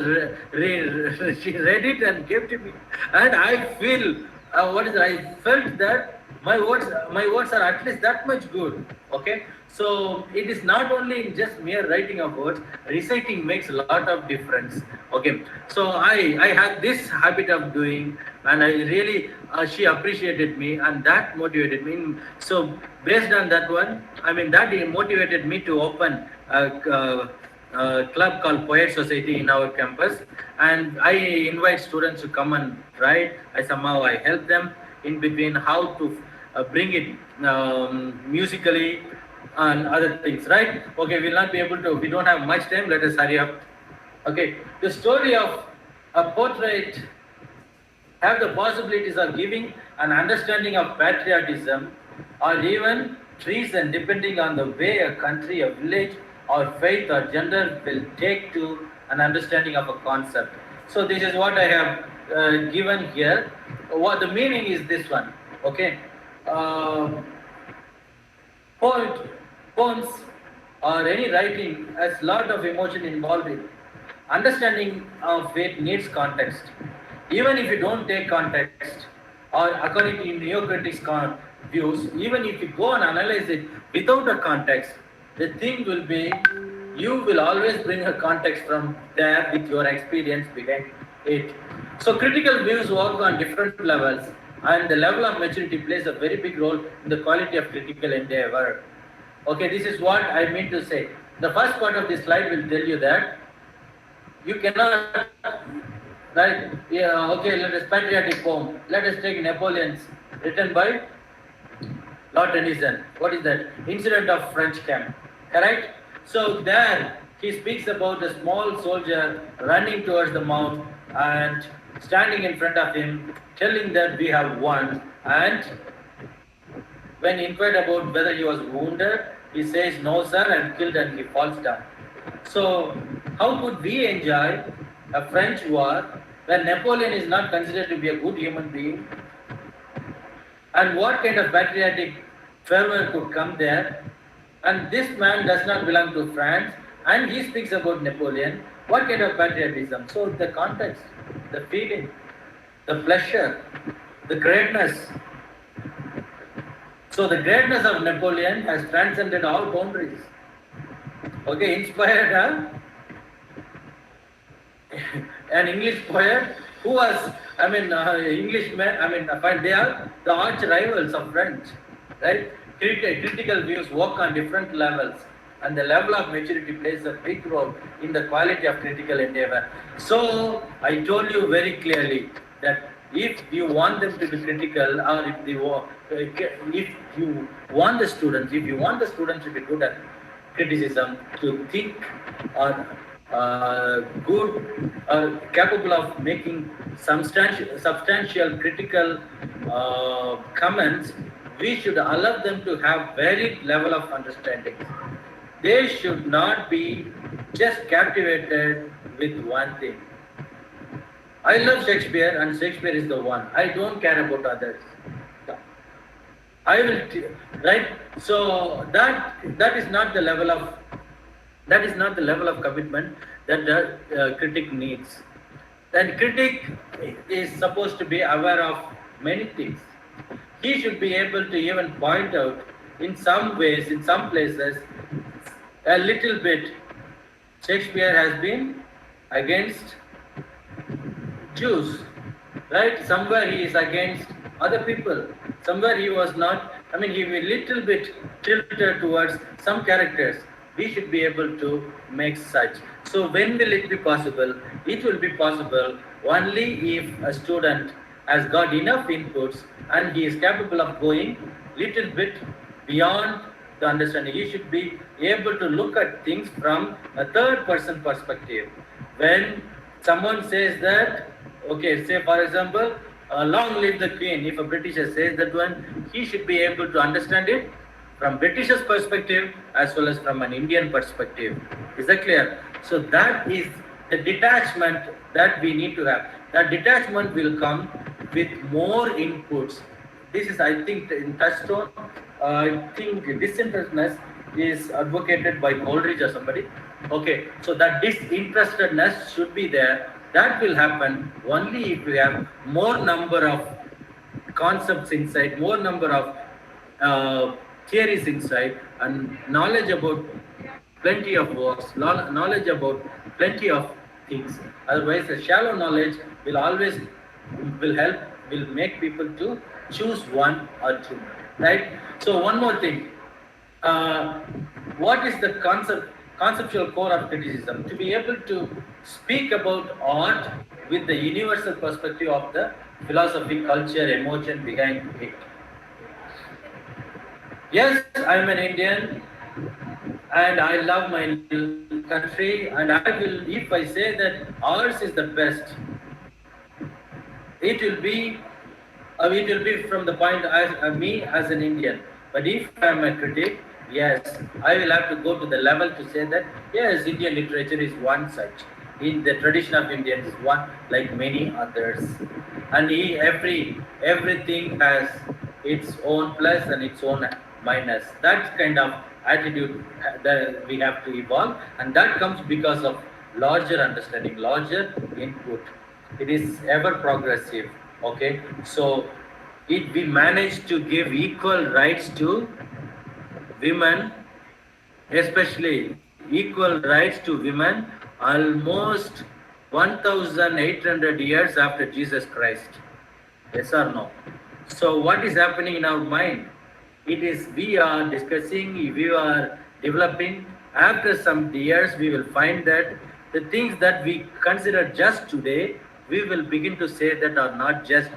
she read it and gave to me. And I feel I felt that my words are at least that much good. Okay, so it is not only just mere writing of words. Reciting makes a lot of difference. Okay, so I had this habit of doing, and I really she appreciated me, and that motivated me. So based on that one, I mean that motivated me to open a club called Poet Society in our campus, and I invite students to come and write. I help them in between how to bring it musically and other things, right? Okay, we'll not be able to, we don't have much time, let us hurry up. Okay, the story of a portrait have the possibilities of giving an understanding of patriotism or even treason, depending on the way a country, a village, or faith or gender will take to an understanding of a concept. So this is what I have given here. What the meaning is this one. Okay, poems or any writing has lot of emotion involved in. Understanding of it needs context. Even if you don't take context, or according to neo-critics' views, even if you go and analyze it without a context, the thing will be, you will always bring a context from there with your experience behind it. So critical views work on different levels, and the level of maturity plays a very big role in the quality of critical endeavor. Okay, this is what I mean to say. The first part of this slide will tell you that you cannot, right? Yeah, okay, let us patriotic poem. Let us take Napoleon's, written by Lord Tennyson. What is that? Incident of French camp. Correct? So there he speaks about a small soldier running towards the mount and standing in front of him, telling that we have won. And when inquired about whether he was wounded, he says, "No, sir, I'm killed," and he falls down. So, how could we enjoy a French war when Napoleon is not considered to be a good human being? And what kind of patriotic fervor could come there? And this man does not belong to France, and he speaks about Napoleon. What kind of patriotism? So, the context, the feeling, the pleasure, the greatness. So, the greatness of Napoleon has transcended all boundaries. Okay, inspired an English poet who was, Englishmen, they are the arch rivals of French, right? Critical views work on different levels, and the level of maturity plays a big role in the quality of critical endeavor. So, I told you very clearly that if you want them to be critical, or if you want the students to be good at criticism, to think or good, capable of making substantial critical comments, we should allow them to have varied level of understanding. They should not be just captivated with one thing. I love Shakespeare, and Shakespeare is the one. I don't care about others. I will, right? So that is not the level of commitment that the critic needs. Then critic is supposed to be aware of many things. He should be able to even point out in some ways, in some places, a little bit. Shakespeare has been against Jews, right? Somewhere he is against other people. Somewhere he was not. I mean, he will little bit tilted towards some characters. We should be able to make such. So when will it be possible? It will be possible only if a student has got enough inputs and he is capable of going little bit beyond the understanding. He should be able to look at things from a third person perspective. When someone says that, okay, say for example, long live the Queen, if a Britisher says that one, he should be able to understand it from British's perspective as well as from an Indian perspective. Is that clear? So that is the detachment that we need to have. That detachment will come with more inputs. This is, I think, in touchstone. I think disinterestedness is advocated by Coleridge or somebody. Okay, so that disinterestedness should be there. That will happen only if we have more number of concepts inside, more number of theories inside, and knowledge about plenty of works, knowledge about plenty of things. Otherwise, a shallow knowledge will always will make people to choose one or two, right? So one more thing, what is the conceptual core of criticism? To be able to speak about art with the universal perspective of the philosophy, culture, emotion behind it. Yes, I'm an Indian and I love my country, and I will, if I say that ours is the best, it will be from the point as me as an Indian. But if I am a critic, yes, I will have to go to the level to say that yes, Indian literature is one such. In the tradition of Indians is one like many others, and everything has its own plus and its own minus. That kind of attitude that we have to evolve, and that comes because of larger understanding, larger input. It is ever progressive. Okay, so we managed to give equal rights to women, especially equal rights to women, almost 1,800 years after Jesus Christ. Yes or no? So what is happening in our mind? It is we are discussing, we are developing. After some years, we will find that the things that we consider just today, we will begin to say that are not just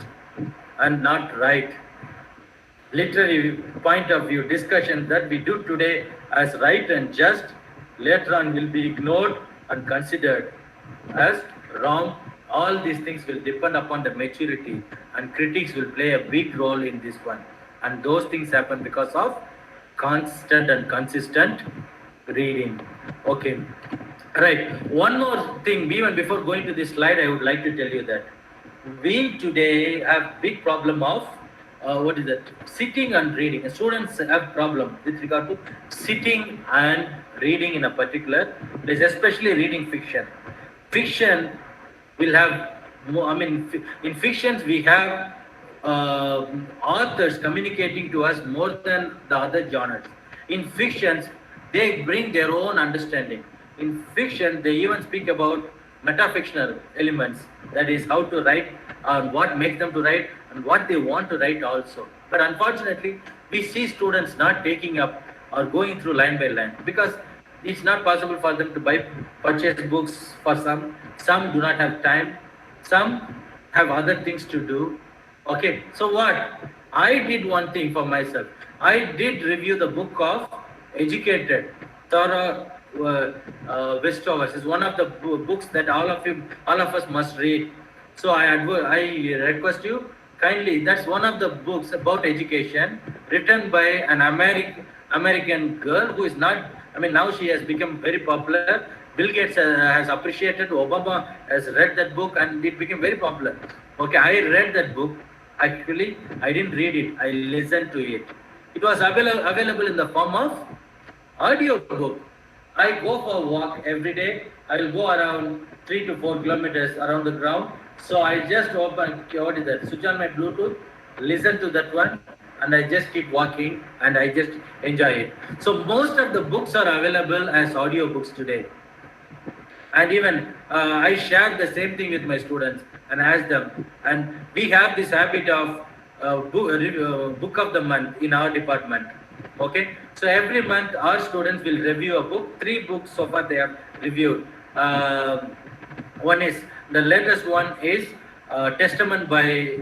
and not right. Literary point of view discussion that we do today as right and just, later on will be ignored and considered as wrong. All these things will depend upon the maturity, and critics will play a big role in this one. And those things happen because of constant and consistent reading. Okay, right. One more thing, even before going to this slide, I would like to tell you that we today have big problem of what is that? Sitting and reading. Students have problem with regard to sitting and reading in a particular place, especially reading fiction. Fiction will have more, I mean, in fictions we have authors communicating to us more than the other genres. In fictions, they bring their own understanding. In fiction, they even speak about metafictional elements, that is how to write and what makes them to write and what they want to write also. But unfortunately, we see students not taking up or going through line by line because it's not possible for them to purchase books for some do not have time, some have other things to do. Okay, so what? I did one thing for myself. I did review the book of Educated, thorough Westovers is one of the books that all of us must read. So I request you kindly. That's one of the books about education written by an American girl who is not. I mean, now she has become very popular. Bill Gates has appreciated. Obama has read that book, and it became very popular. Okay, I read that book. Actually, I didn't read it. I listened to it. It was available in the form of audio book. I go for a walk every day. I will go around 3 to 4 kilometers around the ground. So I just open, what is that? Switch on my Bluetooth, listen to that one, and I just keep walking and I just enjoy it. So most of the books are available as audio books today. And even I share the same thing with my students and ask them. And we have this habit of book of the month in our department. Okay, so every month our students will review a book. 3 books so far they have reviewed. One is the latest one is Testament by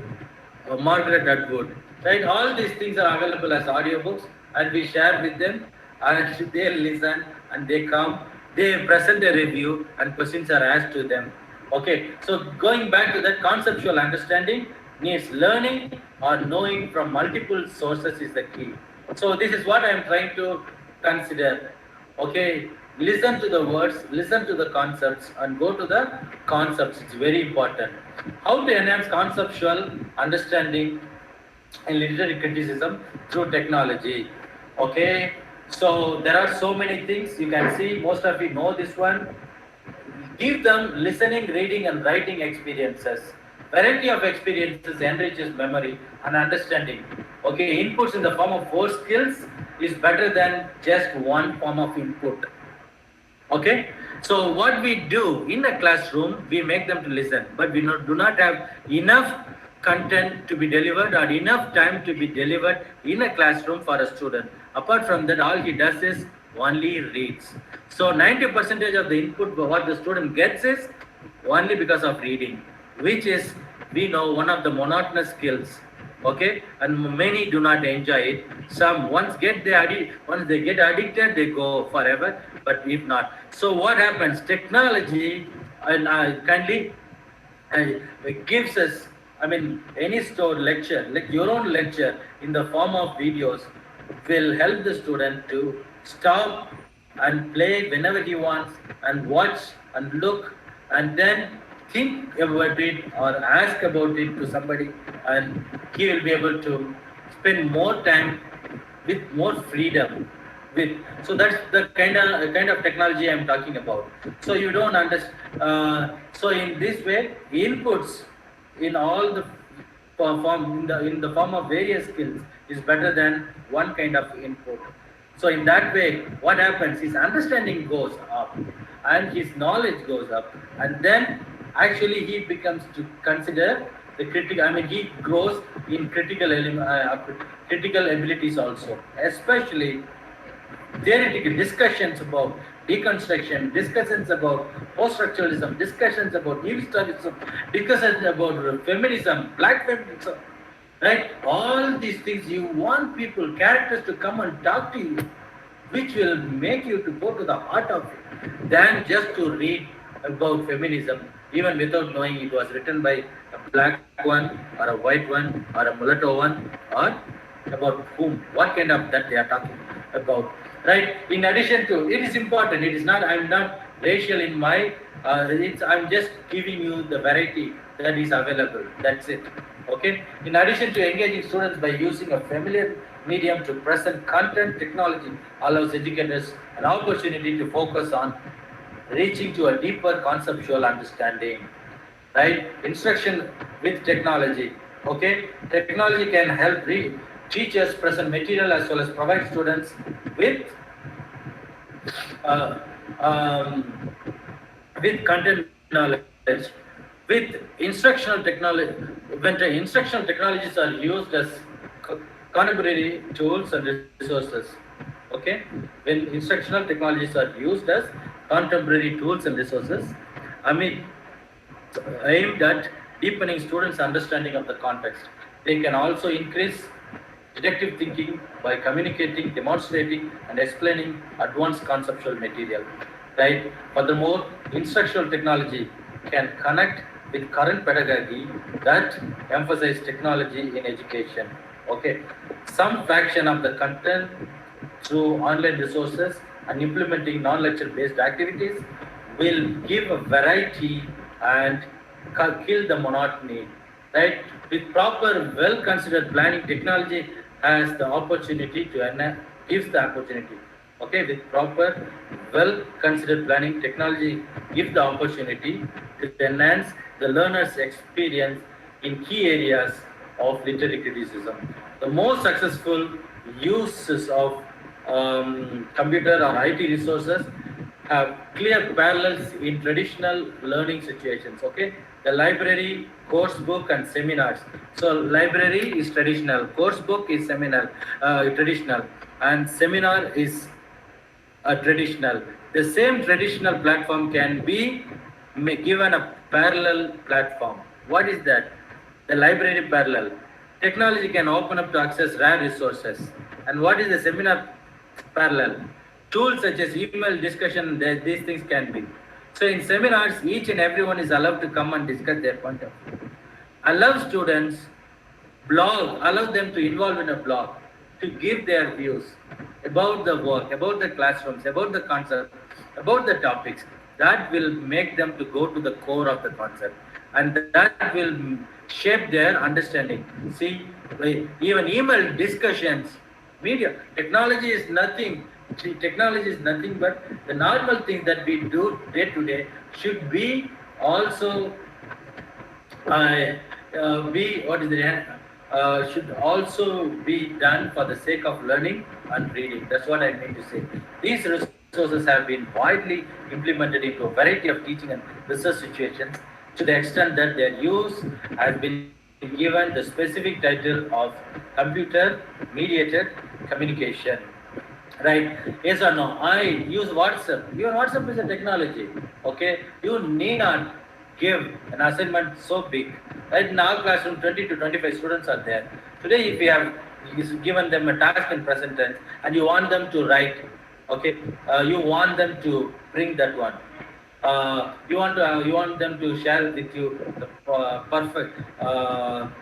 Margaret Atwood. Right, all these things are available as audiobooks, and we share with them, and they listen and they come. They present a review and questions are asked to them. Okay, so going back to that, conceptual understanding needs learning or knowing from multiple sources is the key. So this is what I am trying to consider. Okay, listen to the words, listen to the concepts, and go to the concepts. It's very important. How to enhance conceptual understanding in literary criticism through technology. Okay, so there are so many things you can see. Most of you know this one. Give them listening, reading, and writing experiences. Variety of experiences enriches memory and understanding. Okay, inputs in the form of 4 skills is better than just one form of input. Okay, so what we do in a classroom, we make them to listen, but we do not have enough content to be delivered or enough time to be delivered in a classroom for a student. Apart from that, all he does is only reads. So 90% of the input what the student gets is only because of reading, which is, we know, one of the monotonous skills. Okay, and many do not enjoy it. Some once they get addicted, they go forever. But if not, so what happens? Technology and kindly gives us. I mean, any lecture, like your own lecture in the form of videos, will help the student to stop and play whenever he wants and watch and look and then think about it or ask about it to somebody, and he will be able to spend more time with more freedom. So that's the kind of technology I'm talking about. So you don't understand. So in this way, inputs in all the form in the form of various skills is better than one kind of input. So in that way, what happens? His understanding goes up and his knowledge goes up, and then actually he becomes to consider the critical. I mean, he grows in critical abilities also, especially theoretical discussions about deconstruction, discussions about post-structuralism, discussions about new historicism, discussions about feminism, black feminism, right? All these things, you want people, characters to come and talk to you, which will make you to go to the heart of it, than just to read about feminism, even without knowing it was written by a black one, or a white one, or a mulatto one, or about whom, what kind of that they are talking about. Right. In addition to, it is important. It is not. I'm not racial in my. I'm just giving you the variety that is available. That's it. Okay. In addition to engaging students by using a familiar medium to present content, technology allows educators an opportunity to focus on reaching to a deeper conceptual understanding. Right. Instruction with technology. Okay. Technology can help teachers present material as well as provide students with content knowledge. With instructional technology, when the instructional technologies are used as contemporary tools and resources. Okay, when instructional technologies are used as contemporary tools and resources, I mean, aimed at deepening students' understanding of the context. They can also increase deductive thinking by communicating, demonstrating, and explaining advanced conceptual material. Right? Furthermore, instructional technology can connect with current pedagogy that emphasize technology in education. Okay, some fraction of the content through online resources and implementing non-lecture based activities will give a variety and kill the monotony, right? With proper, well-considered planning, technology has the opportunity to gives the opportunity. Okay, with proper, well-considered planning, technology gives the opportunity to enhance the learner's experience in key areas of literary criticism. The most successful uses of computer or IT resources have clear parallels in traditional learning situations. Okay, the library, course book, and seminars. So library is traditional, course book is traditional, and seminar is traditional. The same traditional platform can be given a parallel platform. What is that? The library parallel. Technology can open up to access rare resources. And what is the seminar parallel? Tools such as email discussion, these things can be. So in seminars, each and everyone is allowed to come and discuss their point of view. Allow students allow them to involve in a blog, to give their views about the work, about the classrooms, about the concept, about the topics. That will make them to go to the core of the concept, and that will shape their understanding. See, even email discussions, media, technology is nothing. Technology is nothing but the normal things that we do day to day should be also should also be done for the sake of learning and reading. That's what I mean to say. These resources have been widely implemented into a variety of teaching and research situations to the extent that their use has been given the specific title of computer mediated communication. Right? Yes or no? I use WhatsApp. Your WhatsApp is a technology. Okay? You need not give an assignment so big. Right, in our classroom, 20 to 25 students are there. Today, if you have given them a task in present tense and you want them to write, okay, you want them to bring that one. You want them to share with you the perfect.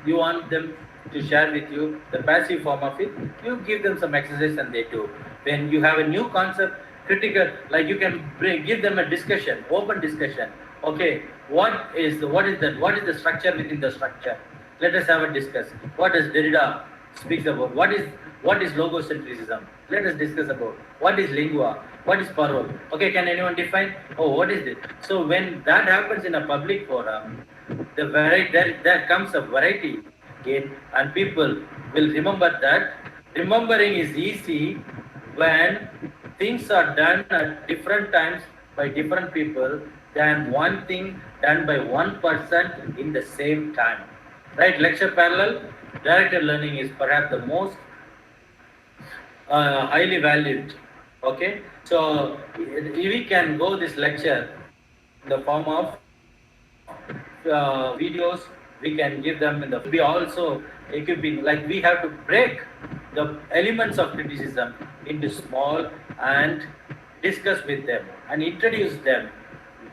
You want them to share with you the passive form of it. You give them some exercise and they do. When you have a new concept, critical, like you can give them a discussion, open discussion. Okay, what is the structure within the structure? Let us have a discuss. What does Derrida speaks about? What is logocentrism? Let us discuss about what is lingua, what is parole. Okay, can anyone define? Oh, what is it? So when that happens in a public forum, there comes a variety again, and people will remember that. Remembering is easy when things are done at different times by different people than one thing done by one person in the same time. Right? Lecture parallel, directed learning is perhaps the most highly valued. Okay? So we can go this lecture in the form of videos. We can give them in the. We also equipping, like we have to break the elements of criticism into small and discuss with them and introduce them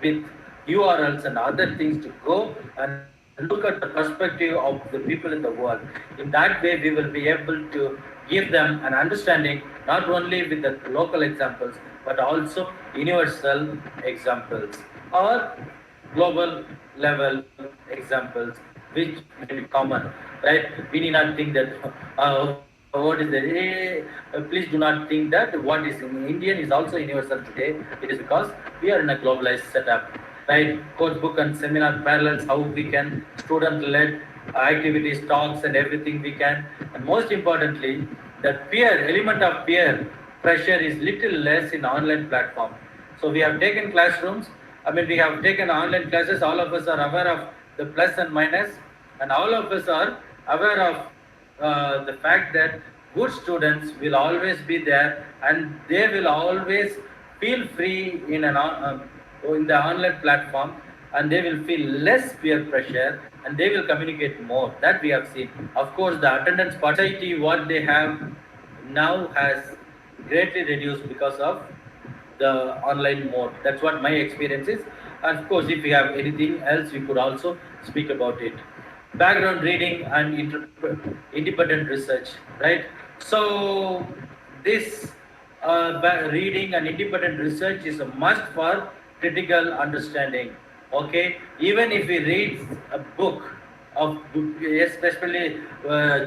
with URLs and other things to go and look at the perspective of the people in the world. In that way, we will be able to give them an understanding not only with the local examples but also universal examples or global level examples which may be common, right? We need not think that what is the please do not think that what is in Indian is also universal today. It is because we are in a globalized setup, right? Course book and seminar parallels, how we can student-led activities, talks, and everything we can. And most importantly, that element of peer pressure is little less in online platform. So we have taken classrooms. I mean, we have taken online classes. All of us are aware of the plus and minus, and all of us are aware of the fact that good students will always be there, and they will always feel free in the online platform, and they will feel less peer pressure and they will communicate more. That we have seen. Of course, the attendance participation what they have now has greatly reduced because of the online mode. That's what my experience is. And of course, if you have anything else, we could also speak about it. Background reading and independent research, right? So this reading and independent research is a must for critical understanding. Okay, even if we read a book of especially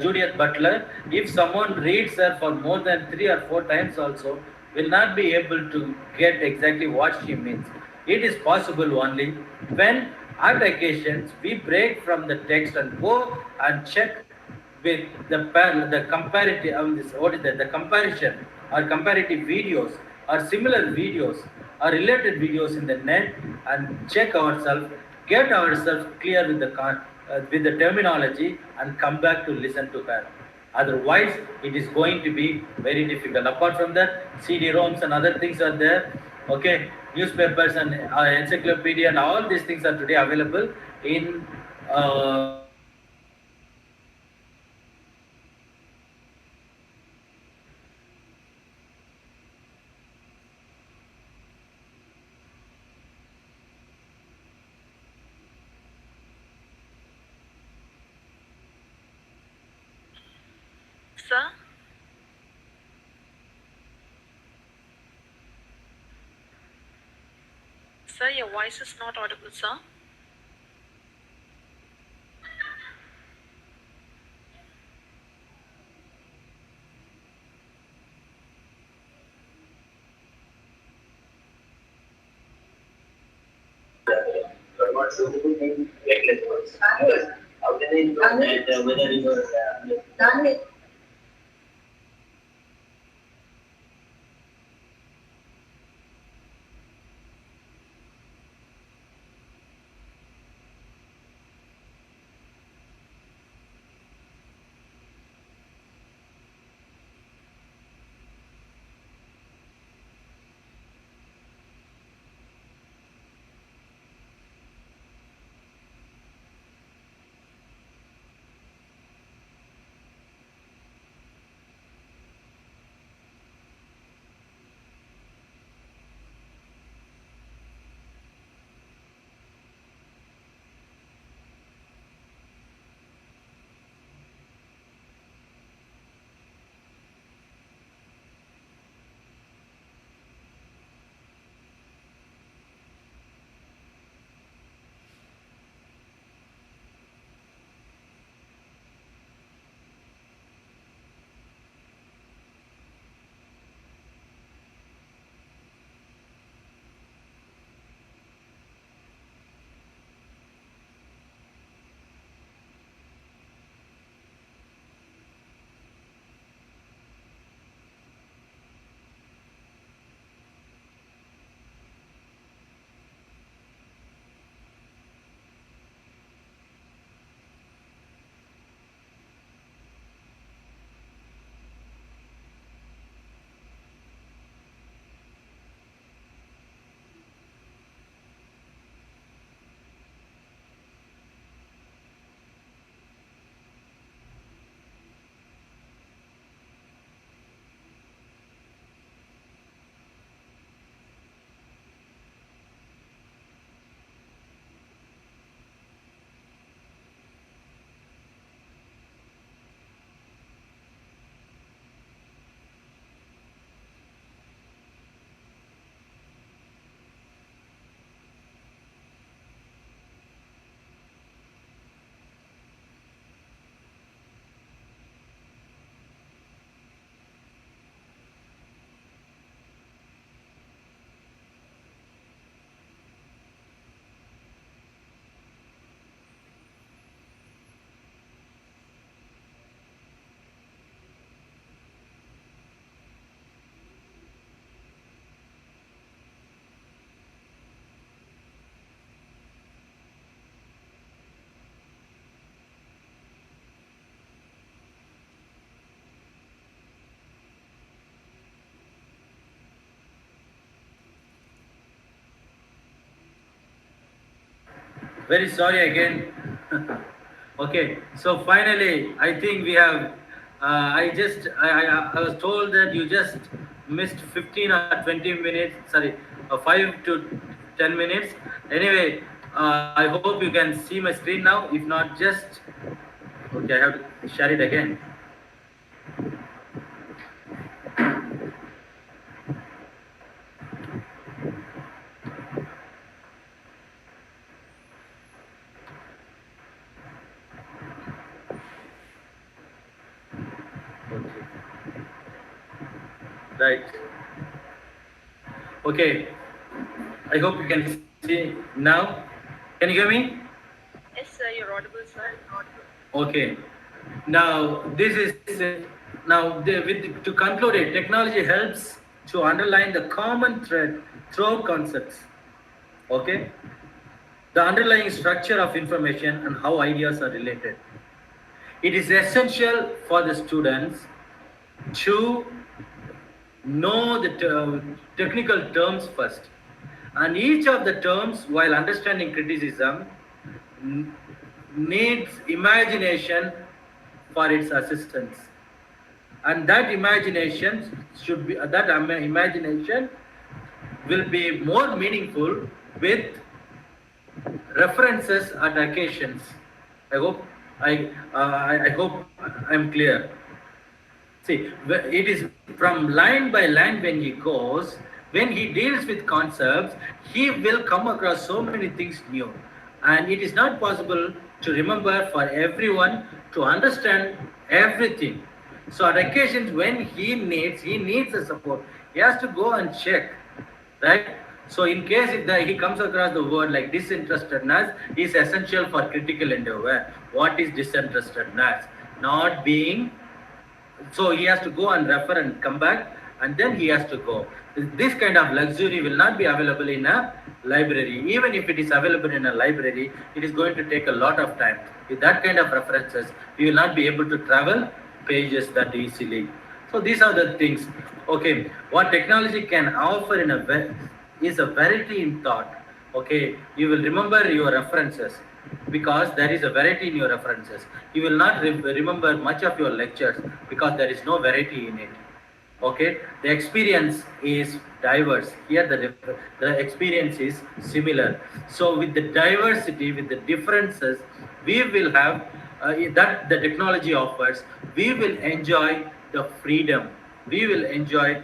Judith Butler, if someone reads her for more than 3 or 4 times also, will not be able to get exactly what she means. It is possible only when at occasions we break from the text and go and check with the comparative this, what is that, the comparison or comparative videos or similar videos or related videos in the net, and check ourselves, get ourselves clear with with the terminology, and come back to listen to her. Otherwise, it is going to be very difficult. Apart from that, CD-ROMs and other things are there. Okay, newspapers and encyclopedia and all these things are today available in Sir? Sir, your voice is not audible, sir. very sorry again. Okay, so finally, I think we have. I was told that you just missed 15 or 20 minutes. Sorry, 5 to 10 minutes. Anyway, I hope you can see my screen now. If not, just okay. I have to share it again. Okay. Right. Okay. I hope you can see now. Can you hear me? Yes, sir, you're audible, sir. Okay. Now this is now to conclude it. Technology helps to underline the common thread throughout concepts. Okay. The underlying structure of information and how ideas are related. It is essential for the students to know the technical terms first, and each of the terms, while understanding criticism, n- needs imagination for its assistance, and that imagination should be imagination will be more meaningful with references and occasions. I hope I hope I'm clear. See, it is from line by line when he goes, when he deals with concepts, he will come across so many things new. And it is not possible to remember for everyone to understand everything. So at occasions when he needs a support. He has to go and check, right? So in case if he comes across the word like disinterestedness is essential for critical endeavor. What is disinterestedness? Not being, so he has to go and refer and come back, and then he has to go. This kind of luxury will not be available in a library. Even if it is available in a library, it is going to take a lot of time. With that kind of references, we will not be able to travel pages that easily. So these are the things. Okay, what technology can offer is a variety in thought. Okay, you will remember your references because there is a variety in your references. You will not remember much of your lectures because there is no variety in it. Okay, the experience is diverse. Here the experience is similar. So with the diversity, with the differences, we will have that the technology offers. We will enjoy the freedom. We will enjoy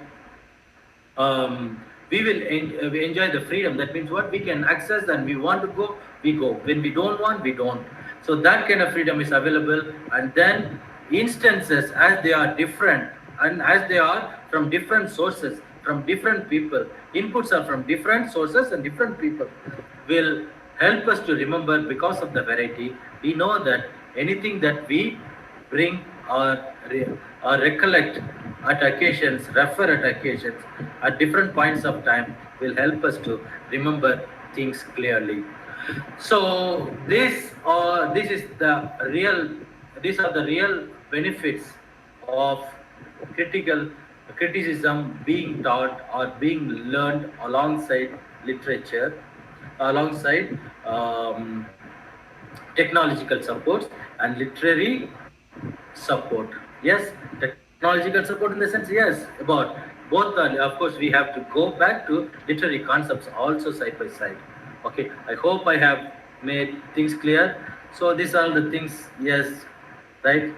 we enjoy the freedom. That means what we can access, and we want to go, we go. When we don't want, we don't. So that kind of freedom is available. And then instances, as they are different and as they are from different sources, from different people, inputs are from different sources and different people, will help us to remember because of the variety. We know that anything that we bring or recollect at occasions, refer at occasions, at different points of time will help us to remember things clearly. So this is the real, these are the real benefits of critical criticism being taught or being learned alongside literature, alongside technological supports and literary support. Yes, technological support in the sense, yes, about both are, of course, we have to go back to literary concepts also side by side. Okay, I hope I have made things clear. So these are the things, yes, right?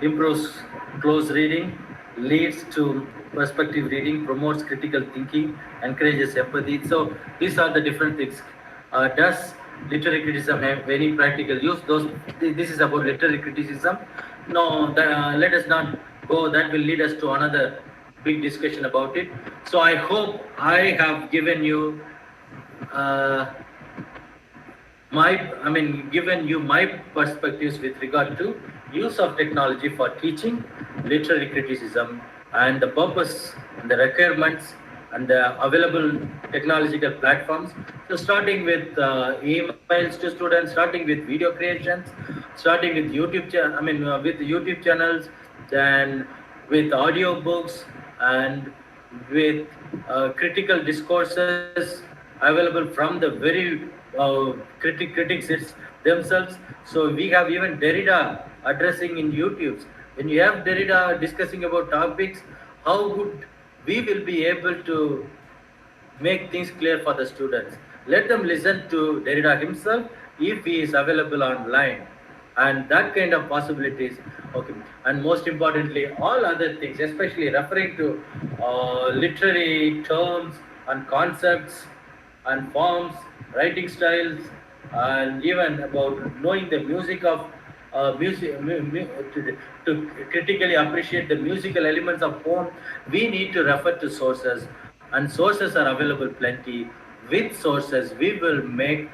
Improves close reading, leads to perspective reading, promotes critical thinking, encourages empathy. So these are the different things. Does literary criticism have any practical use? This is about literary criticism. No, let us not go. That will lead us to another big discussion about it. So I hope I have given you uh, given you my perspectives with regard to use of technology for teaching literary criticism and the purpose and the requirements and the available technological platforms. So starting with emails to students, starting with video creations, starting with with YouTube channels, then with audio books and with critical discourses available from the very critics. themselves. So we have even Derrida addressing in YouTube. When you have Derrida discussing about topics, how would we will be able to make things clear for the students? Let them listen to Derrida himself if he is available online, and that kind of possibilities. Okay, and most importantly, all other things, especially referring to literary terms and concepts and forms, writing styles, and even about knowing the music of to critically appreciate the musical elements of poem. We need to refer to sources, and sources are available plenty. With sources, we will make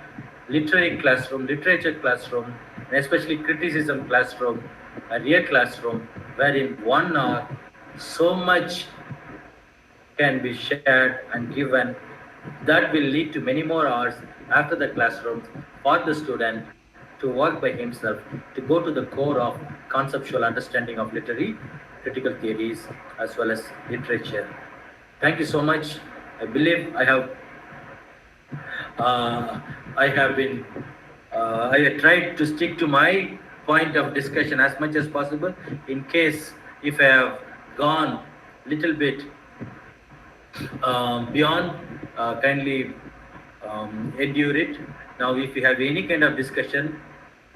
literary classroom, literature classroom, and especially criticism classroom, a real classroom, where in 1 hour so much can be shared and given. That will lead to many more hours after the classroom for the student to work by himself, to go to the core of conceptual understanding of literary critical theories as well as literature. Thank you so much. I believe I have been I have tried to stick to my point of discussion as much as possible. In case if I have gone little bit beyond, kindly endure it. Now, if you have any kind of discussion,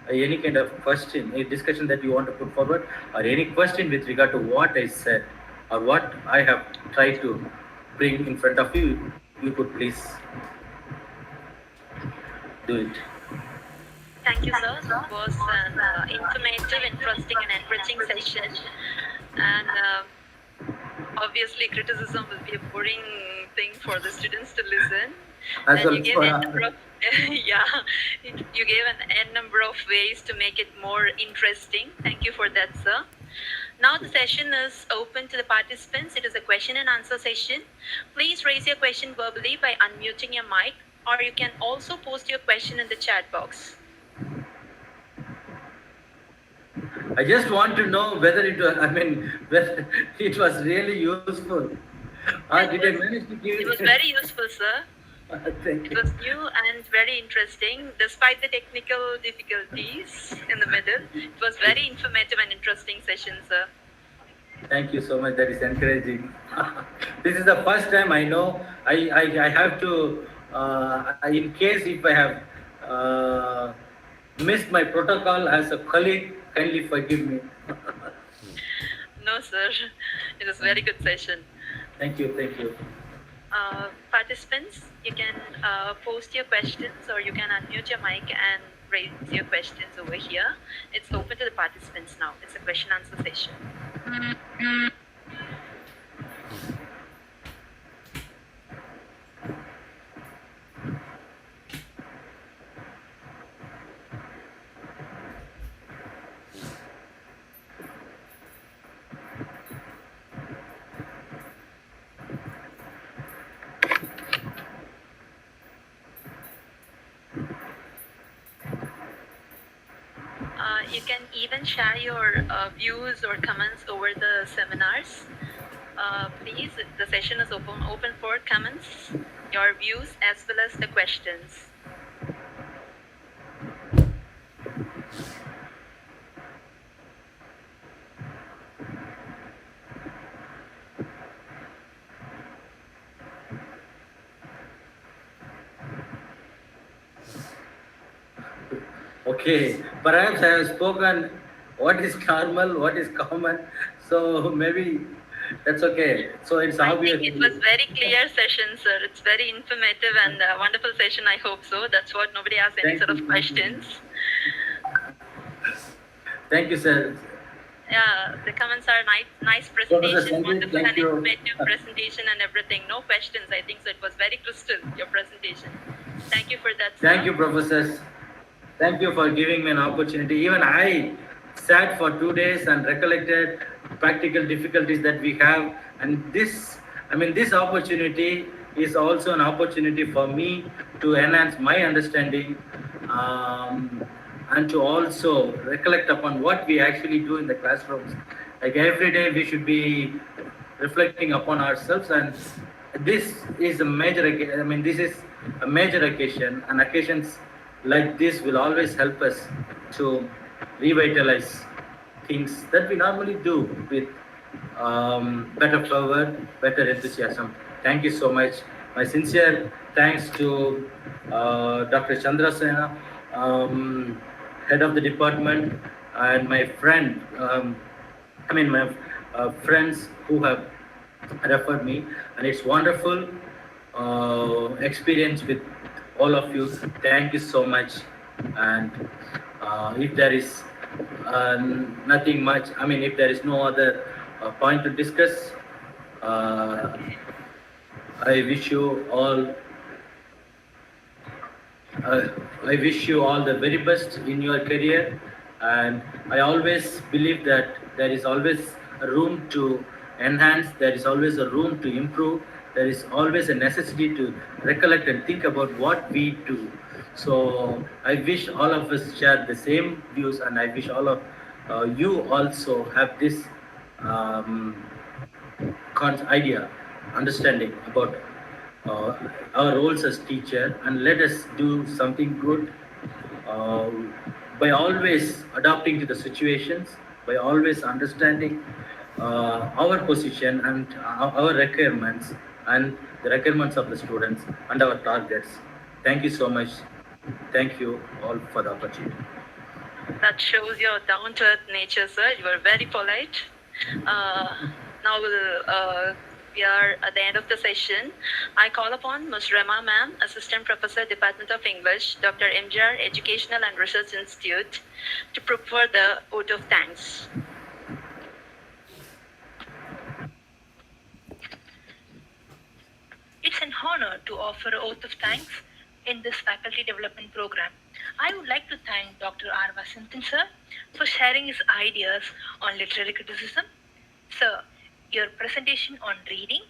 any kind of question, a discussion that you want to put forward, or any question with regard to what I said or what I have tried to bring in front of you, you could please do it. Thank you, sir. It was an informative, interesting, and enriching session. And obviously, criticism will be a boring thing for the students to listen. As And well you gave for n number of yeah, you gave an n number of ways to make it more interesting. Thank you for that, sir. Now the session is open to the participants. It is a question and answer session. Please raise your question verbally by unmuting your mic, or you can also post your question in the chat box. I just want to know whether it was, I mean, whether it was really useful. Or did I manage to give It was very useful, sir. Thank It you. was new and very interesting, despite the technical difficulties in the middle. It was very informative and interesting session, sir. Thank you so much. That is encouraging. This is the first time I know I have to, in case if I have missed my protocol as a colleague, kindly forgive me. No, sir. It was very good session. Thank you. Thank you. Participants, you can post your questions or you can unmute your mic and raise your questions over here. It's open to the participants now. It's a question answer session. You can even share your views or comments over the seminars. Please, the session is open for comments, your views, as well as the questions. Okay, perhaps I have spoken what is normal, what is common, so maybe that's okay. So it's I obvious. think it was very clear session, sir. It's very informative and a wonderful session. I hope so. That's what nobody has any Thank sort of you. questions. Thank you, sir. Yeah, the comments are nice Professor presentation, Sandeep, wonderful thank and you. informative presentation and everything. No questions. I think so. It was very crystal, your presentation. Thank you for that, sir. Thank you, professors. Thank you for giving me an opportunity. Even I sat for 2 days and recollected practical difficulties that we have. And this opportunity is also an opportunity for me to enhance my understanding, and to also recollect upon what we actually do in the classrooms. Like every day, we should be reflecting upon ourselves, and this is a major. This is a major occasion, and occasions like this will always help us to revitalize things that we normally do with better fervor, better enthusiasm. Thank you so much. My sincere thanks to Dr. Chandrasena, head of the department, and my friend, my friends who have referred me, and it's wonderful experience with all of you. Thank you so much. And if there is nothing much, if there is no other point to discuss, uh, I wish you all. I wish you all the very best in your career, and I always believe that there is always a room to enhance, there is always a room to improve, there is always a necessity to recollect and think about what we do. So I wish all of us share the same views, and I wish all of you also have this um, idea, understanding about uh, our roles as teacher, and let us do something good uh, by always adapting to the situations, by always understanding our position and our requirements and the requirements of the students and our targets. Thank you so much. Thank you all for the opportunity. That shows your down-to-earth nature, sir. You are very polite. Now we are at the end of the session. I call upon Ms. Rema Ma'am, Assistant Professor, Department of English, Dr. M.J.R. Educational and Research Institute, to prefer the vote of thanks. It's an honor to offer a oath of thanks in this faculty development program. I would like to thank Dr. R. Vasanthan sir for sharing his ideas on literary criticism. Sir, your presentation on reading,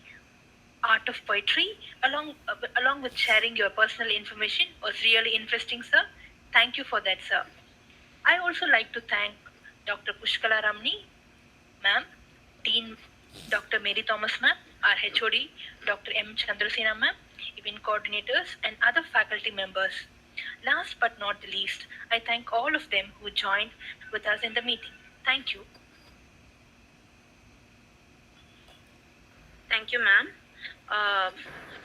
art of poetry, along with sharing your personal information was really interesting, sir. Thank you for that, sir. I also like to thank Dr. Pushkala Ramni, ma'am, Dean Dr. Mary Thomas ma'am, our HOD, Dr. M. Chandrasena ma'am, event coordinators, and other faculty members. Last but not the least, I thank all of them who joined with us in the meeting. Thank you. Thank you, ma'am.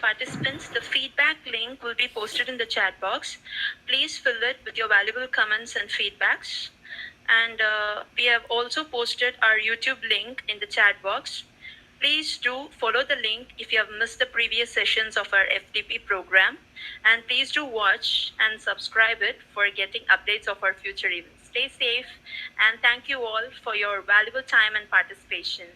Participants, the feedback link will be posted in the chat box. Please fill it with your valuable comments and feedbacks. And we have also posted our YouTube link in the chat box. Please do follow the link if you have missed the previous sessions of our FDP program. And please do watch and subscribe it for getting updates of our future events. Stay safe, and thank you all for your valuable time and participation.